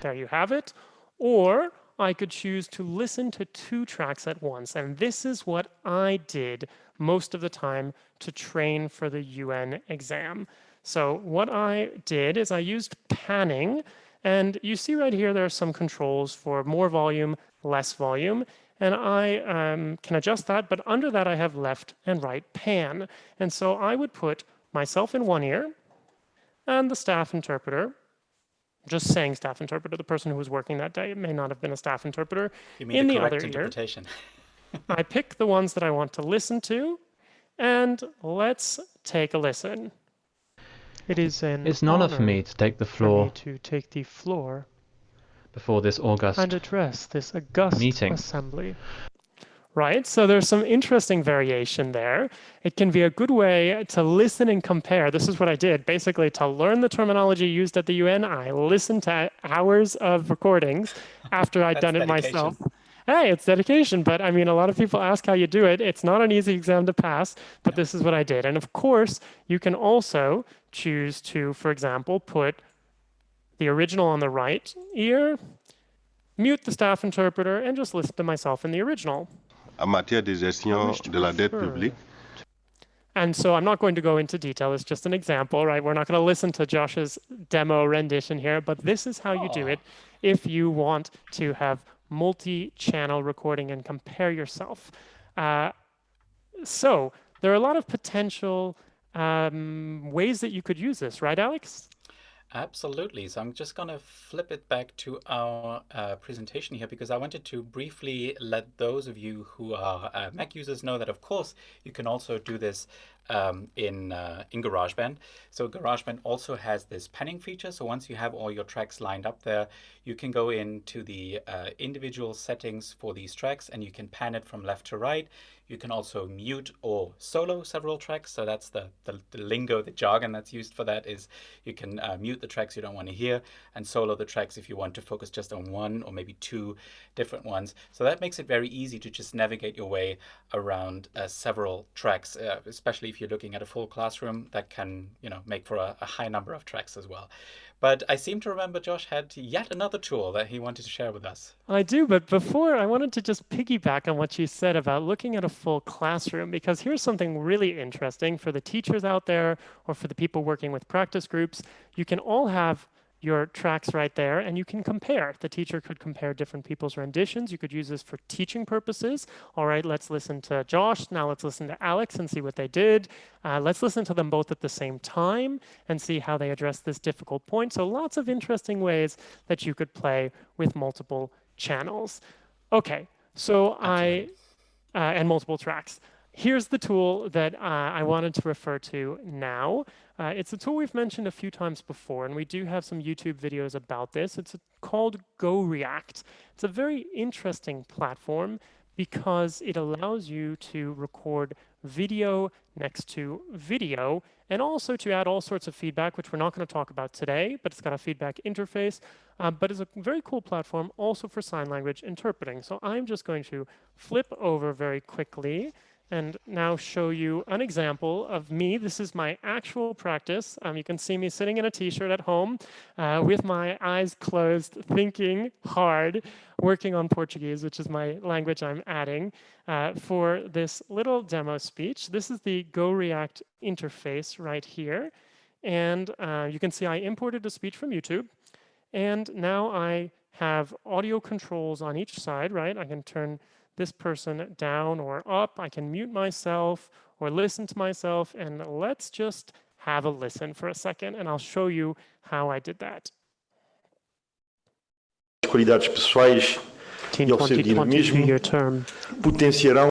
There you have it. Or I could choose to listen to 2 tracks at once. And this is what I did most of the time to train for the UN exam. So what I did is I used panning. And you see right here, there are some controls for more volume, less volume. and I can adjust that, but under that I have left and right pan. And so I would put myself in one ear and the staff interpreter, just saying staff interpreter, the person who was working that day, it may not have been a staff interpreter, You mean in the the correct other ear. interpretation? I pick the ones that I want to listen to, and let's take a listen. It is an It's an honor for me to take the floor before this august and address this august meeting. assembly. Right, so there's some interesting variation there. It can be a good way to listen and compare. This is what I did. Basically, to learn the terminology used at the UN, I listened to hours of recordings after I'd done it myself. Hey, it's dedication, but I mean, a lot of people ask how you do it. It's not an easy exam to pass, but this is what I did. And of course, you can also choose to, for example, put the original on the right ear, mute the staff interpreter, and just listen to myself in the original. En matière de gestion de la dette publique. And so I'm not going to go into detail. It's just an example, right? We're not going to listen to Josh's demo rendition here, but this is how you do it if you want to have multi-channel recording and compare yourself. So there are a lot of potential ways that you could use this, right, Alex? Absolutely. So I'm just going to flip it back to our presentation here because I wanted to briefly let those of you who are Mac users know that, of course, you can also do this in GarageBand. So GarageBand also has this panning feature. So once you have all your tracks lined up there, you can go into the individual settings for these tracks and you can pan it from left to right. You can also mute or solo several tracks. So that's the lingo, the jargon that's used for that is you can mute the tracks you don't want to hear and solo the tracks if you want to focus just on one or maybe two different ones. So that makes it very easy to just navigate your way around several tracks, especially if you're looking at a full classroom that can, make for a high number of tracks as well. But I seem to remember Josh had yet another tool that he wanted to share with us. I do, but before I wanted to just piggyback on what you said about looking at a full classroom, because here's something really interesting for the teachers out there or for the people working with practice groups. You can all have your tracks right there and you can compare. The teacher could compare different people's renditions. You could use this for teaching purposes. All right, let's listen to Josh. Now let's listen to Alex and see what they did. Let's listen to them both at the same time and see how they address this difficult point. So lots of interesting ways that you could play with multiple channels. Okay, so and multiple tracks. Here's the tool that I wanted to refer to now. It's a tool we've mentioned a few times before, and we do have some YouTube videos about this. It's called GoReact. It's a very interesting platform because it allows you to record video next to video and also to add all sorts of feedback, which we're not going to talk about today, but it's got a feedback interface. But it's a very cool platform also for sign language interpreting. So I'm just going to flip over very quickly and now show you an example of me. This is my actual practice. You can see me sitting in a t-shirt at home with my eyes closed, thinking hard, working on Portuguese, which is my language I'm adding for this little demo speech. This is the GoReact interface right here. And you can see I imported a speech from YouTube. And now I have audio controls on each side, right? I can turn this person down or up. I can mute myself or listen to myself. And let's just have a listen for a second, and I'll show you how I did that. Qualidades pessoais e ao seu dinamismo potenciarão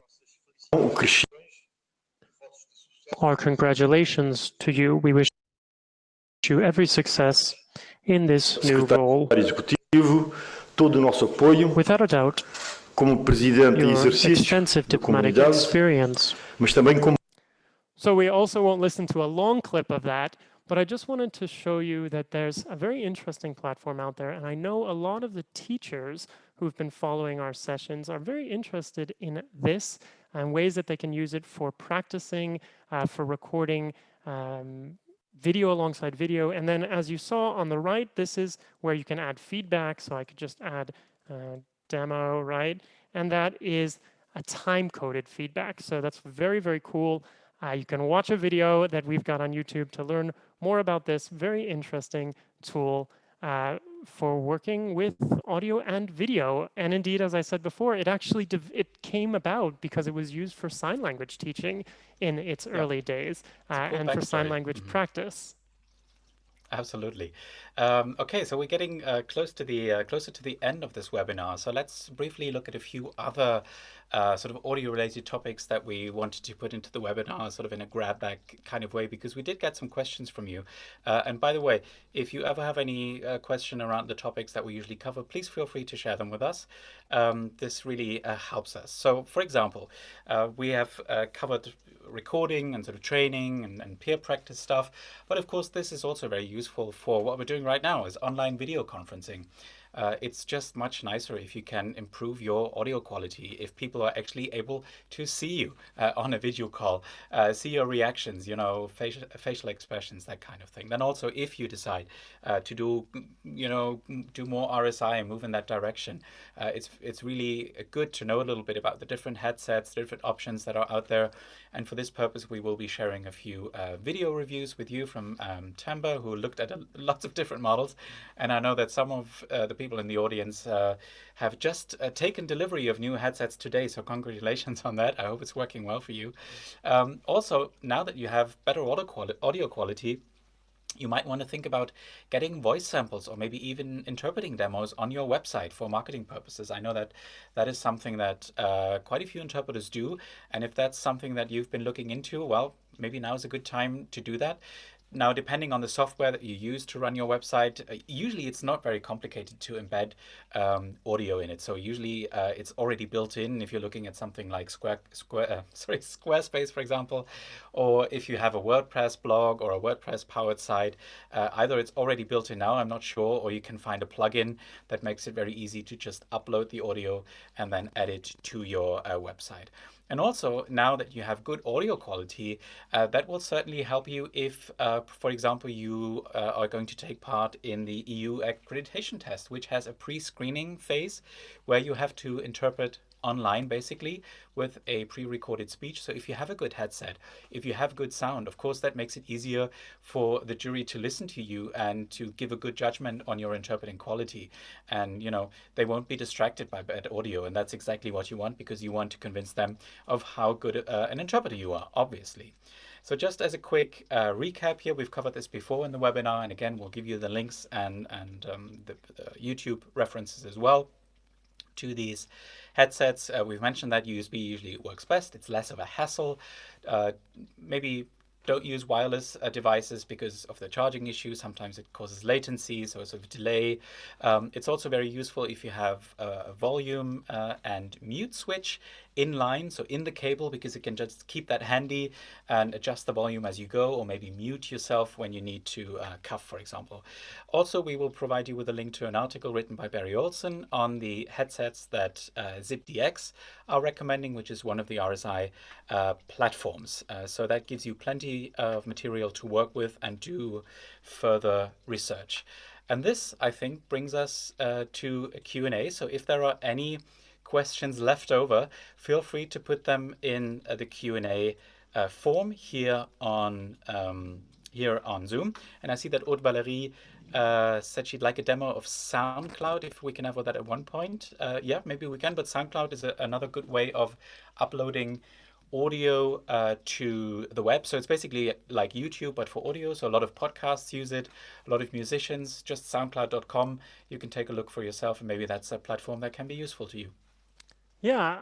o crescimento. Our congratulations to you. We wish you every success in this new role. Executivo, todo o nosso apoio. Without a doubt, como presidente em exercício da comunidade, mas também como. So we also won't listen to a long clip of that, but I just wanted to show you that there's a very interesting platform out there, and I know a lot of the teachers who've been following our sessions are very interested in this and ways that they can use it for practicing, for recording video alongside video. And then as you saw on the right, this is where you can add feedback. So I could just add demo, right? And that is a time-coded feedback. So that's very, very cool. You can watch a video that we've got on YouTube to learn more about this very interesting tool. for working with audio and video. And indeed, as I said before, it actually it came about because it was used for sign language teaching in its early days and for sign language practice. Absolutely. Okay, so we're getting closer to the end of this webinar. So let's briefly look at a few other sort of audio-related topics that we wanted to put into the webinar, sort of in a grab bag kind of way, because we did get some questions from you. And by the way, if you ever have any question around the topics that we usually cover, please feel free to share them with us. This really helps us. So, for example, we have covered recording and sort of training and peer practice stuff. But of course, this is also very useful for what we're doing right now is online video conferencing. It's just much nicer if you can improve your audio quality, if people are actually able to see you on a video call, see your reactions, you know, facial expressions, that kind of thing. Then also, if you decide to do more RSI and move in that direction, it's really good to know a little bit about the different headsets, different options that are out there. And for this purpose, we will be sharing a few video reviews with you from Tamba, who looked at lots of different models. And I know that some of the people in the audience have just taken delivery of new headsets today. So congratulations on that. I hope it's working well for you. Also, now that you have better audio quality, you might want to think about getting voice samples or maybe even interpreting demos on your website for marketing purposes. I know that that is something that quite a few interpreters do. And if that's something that you've been looking into, well, maybe now is a good time to do that. Now, depending on the software that you use to run your website, usually it's not very complicated to embed audio in it. So usually it's already built in if you're looking at something like Squarespace, for example, or if you have a WordPress blog or a WordPress powered site, either it's already built in now, I'm not sure, or you can find a plugin that makes it very easy to just upload the audio and then add it to your website. And also, now that you have good audio quality, that will certainly help you if, for example, you are going to take part in the EU accreditation test, which has a pre-screening phase where you have to interpret online, basically, with a pre-recorded speech. So if you have a good headset, if you have good sound, of course, that makes it easier for the jury to listen to you and to give a good judgment on your interpreting quality. And, you know, they won't be distracted by bad audio. And that's exactly what you want, because you want to convince them of how good an interpreter you are, obviously. So just as a quick recap here, we've covered this before in the webinar. And again, we'll give you the links and the YouTube references as well to these headsets. We've mentioned that USB usually works best. It's less of a hassle. Maybe don't use wireless devices because of the charging issue. Sometimes it causes latency, so a sort of delay. It's also very useful if you have a volume and mute switch in line, so in the cable, because it can just keep that handy and adjust the volume as you go, or maybe mute yourself when you need to cough, for example. Also, we will provide you with a link to an article written by Barry Olson on the headsets that ZipDX are recommending, which is one of the RSI platforms. So that gives you plenty of material to work with and do further research. And this, I think, brings us to a Q&A. So if there are any questions left over, feel free to put them in the Q&A form here on Zoom. And I see that Aude Valérie said she'd like a demo of SoundCloud, if we can have that at one point. Yeah, maybe we can, but SoundCloud is another good way of uploading audio to the web. So it's basically like YouTube, but for audio. So a lot of podcasts use it, a lot of musicians. Just soundcloud.com. You can take a look for yourself, and maybe that's a platform that can be useful to you. Yeah,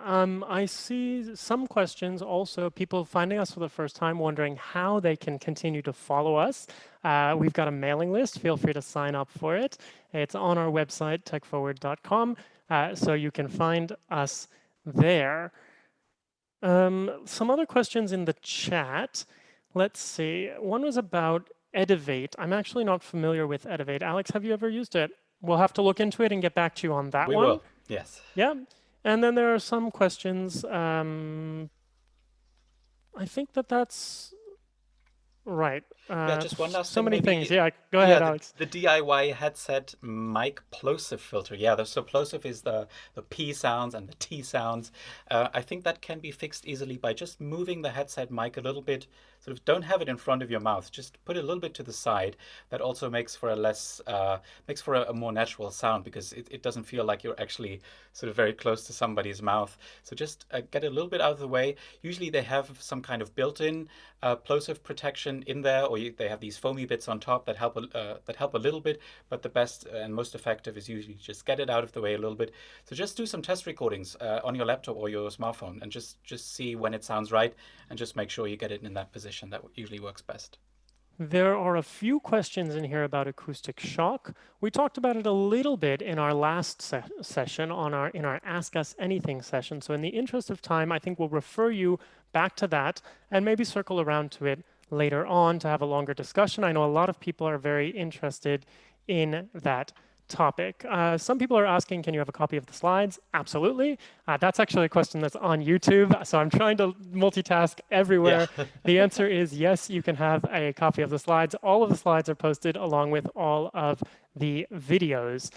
I see some questions also, people finding us for the first time, wondering how they can continue to follow us. We've got a mailing list. Feel free to sign up for it. It's on our website, techforward.com, so you can find us there. Some other questions in the chat. Let's see. One was about Edivate. I'm actually not familiar with Edivate. Alex, have you ever used it? We'll have to look into it and get back to you on that one. We will, yes. Yeah. And then there are some questions. I think that's Right. Yeah, just one last so thing, many maybe. things. Yeah, go ahead, Alex. The DIY headset mic plosive filter. Yeah, so plosive is the P sounds and the T sounds. I think that can be fixed easily by just moving the headset mic a little bit. Sort of don't have it in front of your mouth. Just put it a little bit to the side. That also makes for a more natural sound because it doesn't feel like you're actually sort of very close to somebody's mouth. So just get it a little bit out of the way. Usually they have some kind of built-in plosive protection in there, or they have these foamy bits on top that help a little bit. But the best and most effective is usually just get it out of the way a little bit. So just do some test recordings on your laptop or your smartphone, and just see when it sounds right, and just make sure you get it in that position. That usually works best. There are a few questions in here about acoustic shock. We talked about it a little bit in our last session in our Ask Us Anything session. So in the interest of time, I think we'll refer you back to that and maybe circle around to it later on to have a longer discussion. I know a lot of people are very interested in that topic. Some people are asking, can you have a copy of the slides? Absolutely. That's actually a question that's on YouTube, so I'm trying to multitask everywhere. Yeah. The answer is yes, you can have a copy of the slides. All of the slides are posted along with all of the videos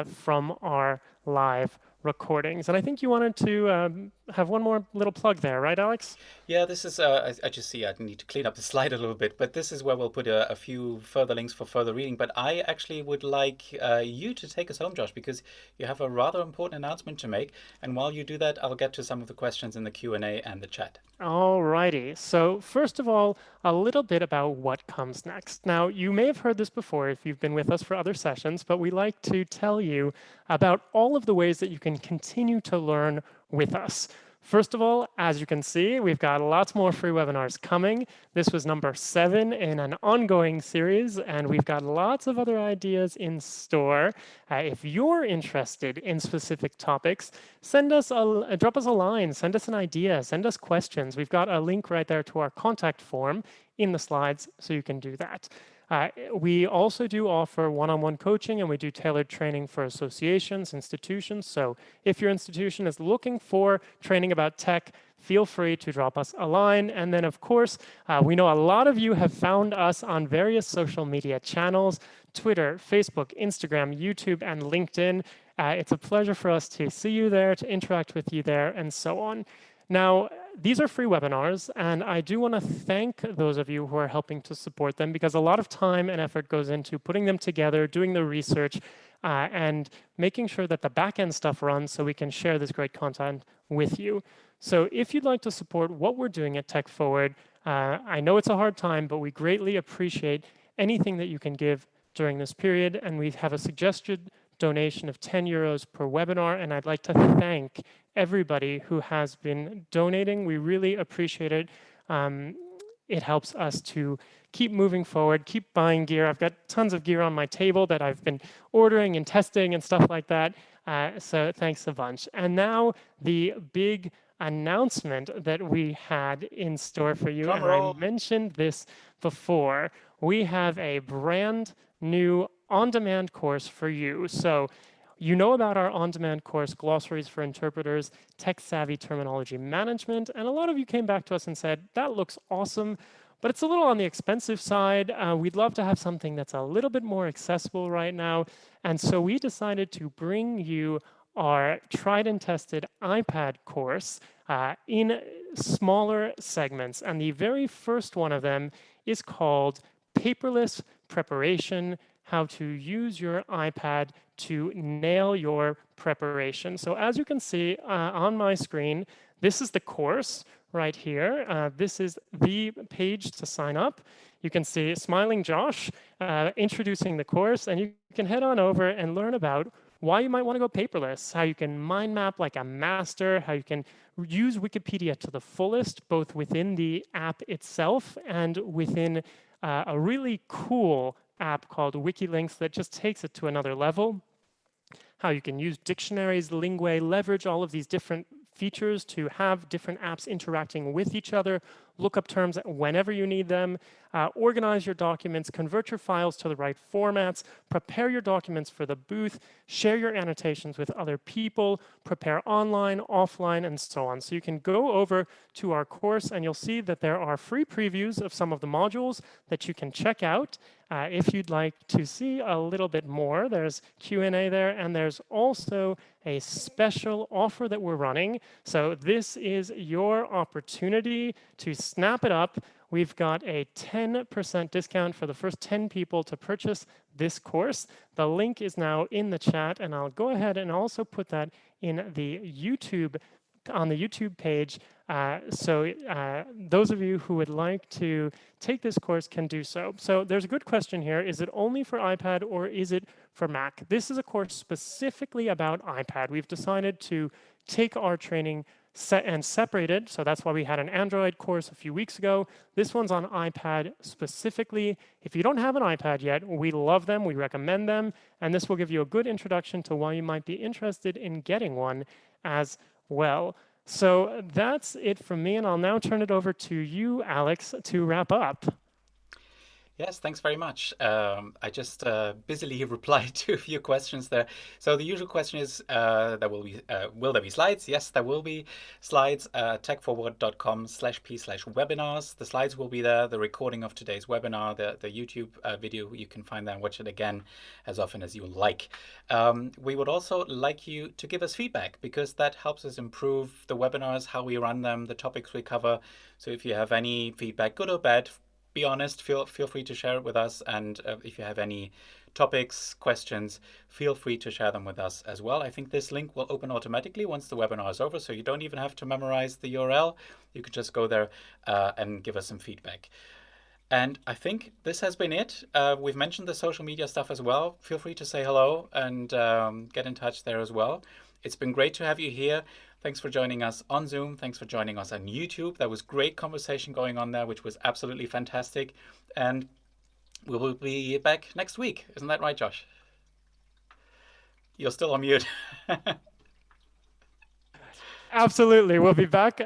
from our live recordings. And I think you wanted to have one more little plug there, right, Alex? Yeah, this is, I just see I need to clean up the slide a little bit, but this is where we'll put a few further links for further reading. But I actually would like you to take us home, Josh, because you have a rather important announcement to make. And while you do that, I'll get to some of the questions in the Q&A and the chat. All righty. So first of all, a little bit about what comes next. Now, you may have heard this before if you've been with us for other sessions, but we like to tell you about all of the ways that you can continue to learn with us. First of all, as you can see, we've got lots more free webinars coming. This was number 7 in an ongoing series, and we've got lots of other ideas in store. If you're interested in specific topics, drop us a line, send us an idea, send us questions. We've got a link right there to our contact form in the slides, so you can do that. We also do offer one-on-one coaching, and we do tailored training for associations, institutions. So if your institution is looking for training about tech, feel free to drop us a line. And then, of course, we know a lot of you have found us on various social media channels: Twitter, Facebook, Instagram, YouTube, and LinkedIn. It's a pleasure for us to see you there, to interact with you there, and so on. Now, these are free webinars, and I do want to thank those of you who are helping to support them, because a lot of time and effort goes into putting them together, doing the research, and making sure that the back-end stuff runs so we can share this great content with you. So if you'd like to support what we're doing at Tech Forward, I know it's a hard time, but we greatly appreciate anything that you can give during this period, and we have a suggested donation of 10 euros per webinar, and I'd like to thank everybody who has been donating. We really appreciate it. It helps us to keep moving forward, keep buying gear. I've got tons of gear on my table that I've been ordering and testing and stuff like that. So thanks a bunch. And now the big announcement that we had in store for you, and I mentioned this before. We have a brand new on-demand course for you. So you know about our on-demand course, Glossaries for Interpreters, Tech-Savvy Terminology Management, and a lot of you came back to us and said, that looks awesome, but it's a little on the expensive side. We'd love to have something that's a little bit more accessible right now. And so we decided to bring you our tried and tested iPad course in smaller segments. And the very first one of them is called Paperless Preparation: How to Use Your iPad to Nail Your Preparation. So as you can see on my screen, this is the course right here. This is the page to sign up. You can see Smiling Josh introducing the course, and you can head on over and learn about why you might want to go paperless, how you can mind map like a master, how you can use Wikipedia to the fullest, both within the app itself and within a really cool app called Wikilinks that just takes it to another level. How you can use dictionaries, Lingway, leverage all of these different features to have different apps interacting with each other, look up terms whenever you need them, organize your documents, convert your files to the right formats, prepare your documents for the booth, share your annotations with other people, prepare online, offline, and so on. So you can go over to our course and you'll see that there are free previews of some of the modules that you can check out. If you'd like to see a little bit more, there's Q&A there, and there's also a special offer that we're running. So this is your opportunity to snap it up. We've got a 10% discount for the first 10 people to purchase this course. The link is now in the chat, and I'll go ahead and also put that in the YouTube on the YouTube page. So those of you who would like to take this course can do so. So there's a good question here. Is it only for iPad or is it for Mac? This is a course specifically about iPad. We've decided to take our training and separate it. So that's why we had an Android course a few weeks ago. This one's on iPad specifically. If you don't have an iPad yet, we love them, we recommend them, and this will give you a good introduction to why you might be interested in getting one as well. So that's it from me, and I'll now turn it over to you, Alex, to wrap up. Yes, thanks very much. I just busily replied to a few questions there. So the usual question is, will there be slides? Yes, there will be slides. techforward.com/p/webinars. The slides will be there. The recording of today's webinar, the YouTube video, you can find there and watch it again as often as you like. We would also like you to give us feedback, because that helps us improve the webinars, how we run them, the topics we cover. So if you have any feedback, good or bad, be honest, feel free to share it with us. And if you have any topics, questions, feel free to share them with us as well. I think this link will open automatically once the webinar is over, so you don't even have to memorize the URL. You can just go there and give us some feedback. And I think this has been it. We've mentioned the social media stuff as well. Feel free to say hello and get in touch there as well. It's been great to have you here. Thanks for joining us on Zoom. Thanks for joining us on YouTube. There was great conversation going on there, which was absolutely fantastic. And we will be back next week. Isn't that right, Josh? You're still on mute. Absolutely. We'll be back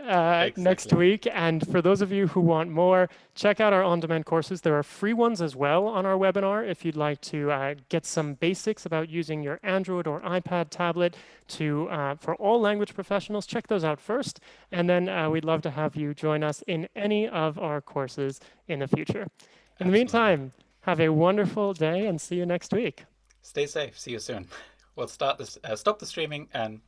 next week. And for those of you who want more, check out our on-demand courses. There are free ones as well on our webinar if you'd like to get some basics about using your Android or iPad tablet for all language professionals. Check those out first. And then we'd love to have you join us in any of our courses in the future. In the meantime, have a wonderful day and see you next week. Stay safe. See you soon. We'll stop the streaming and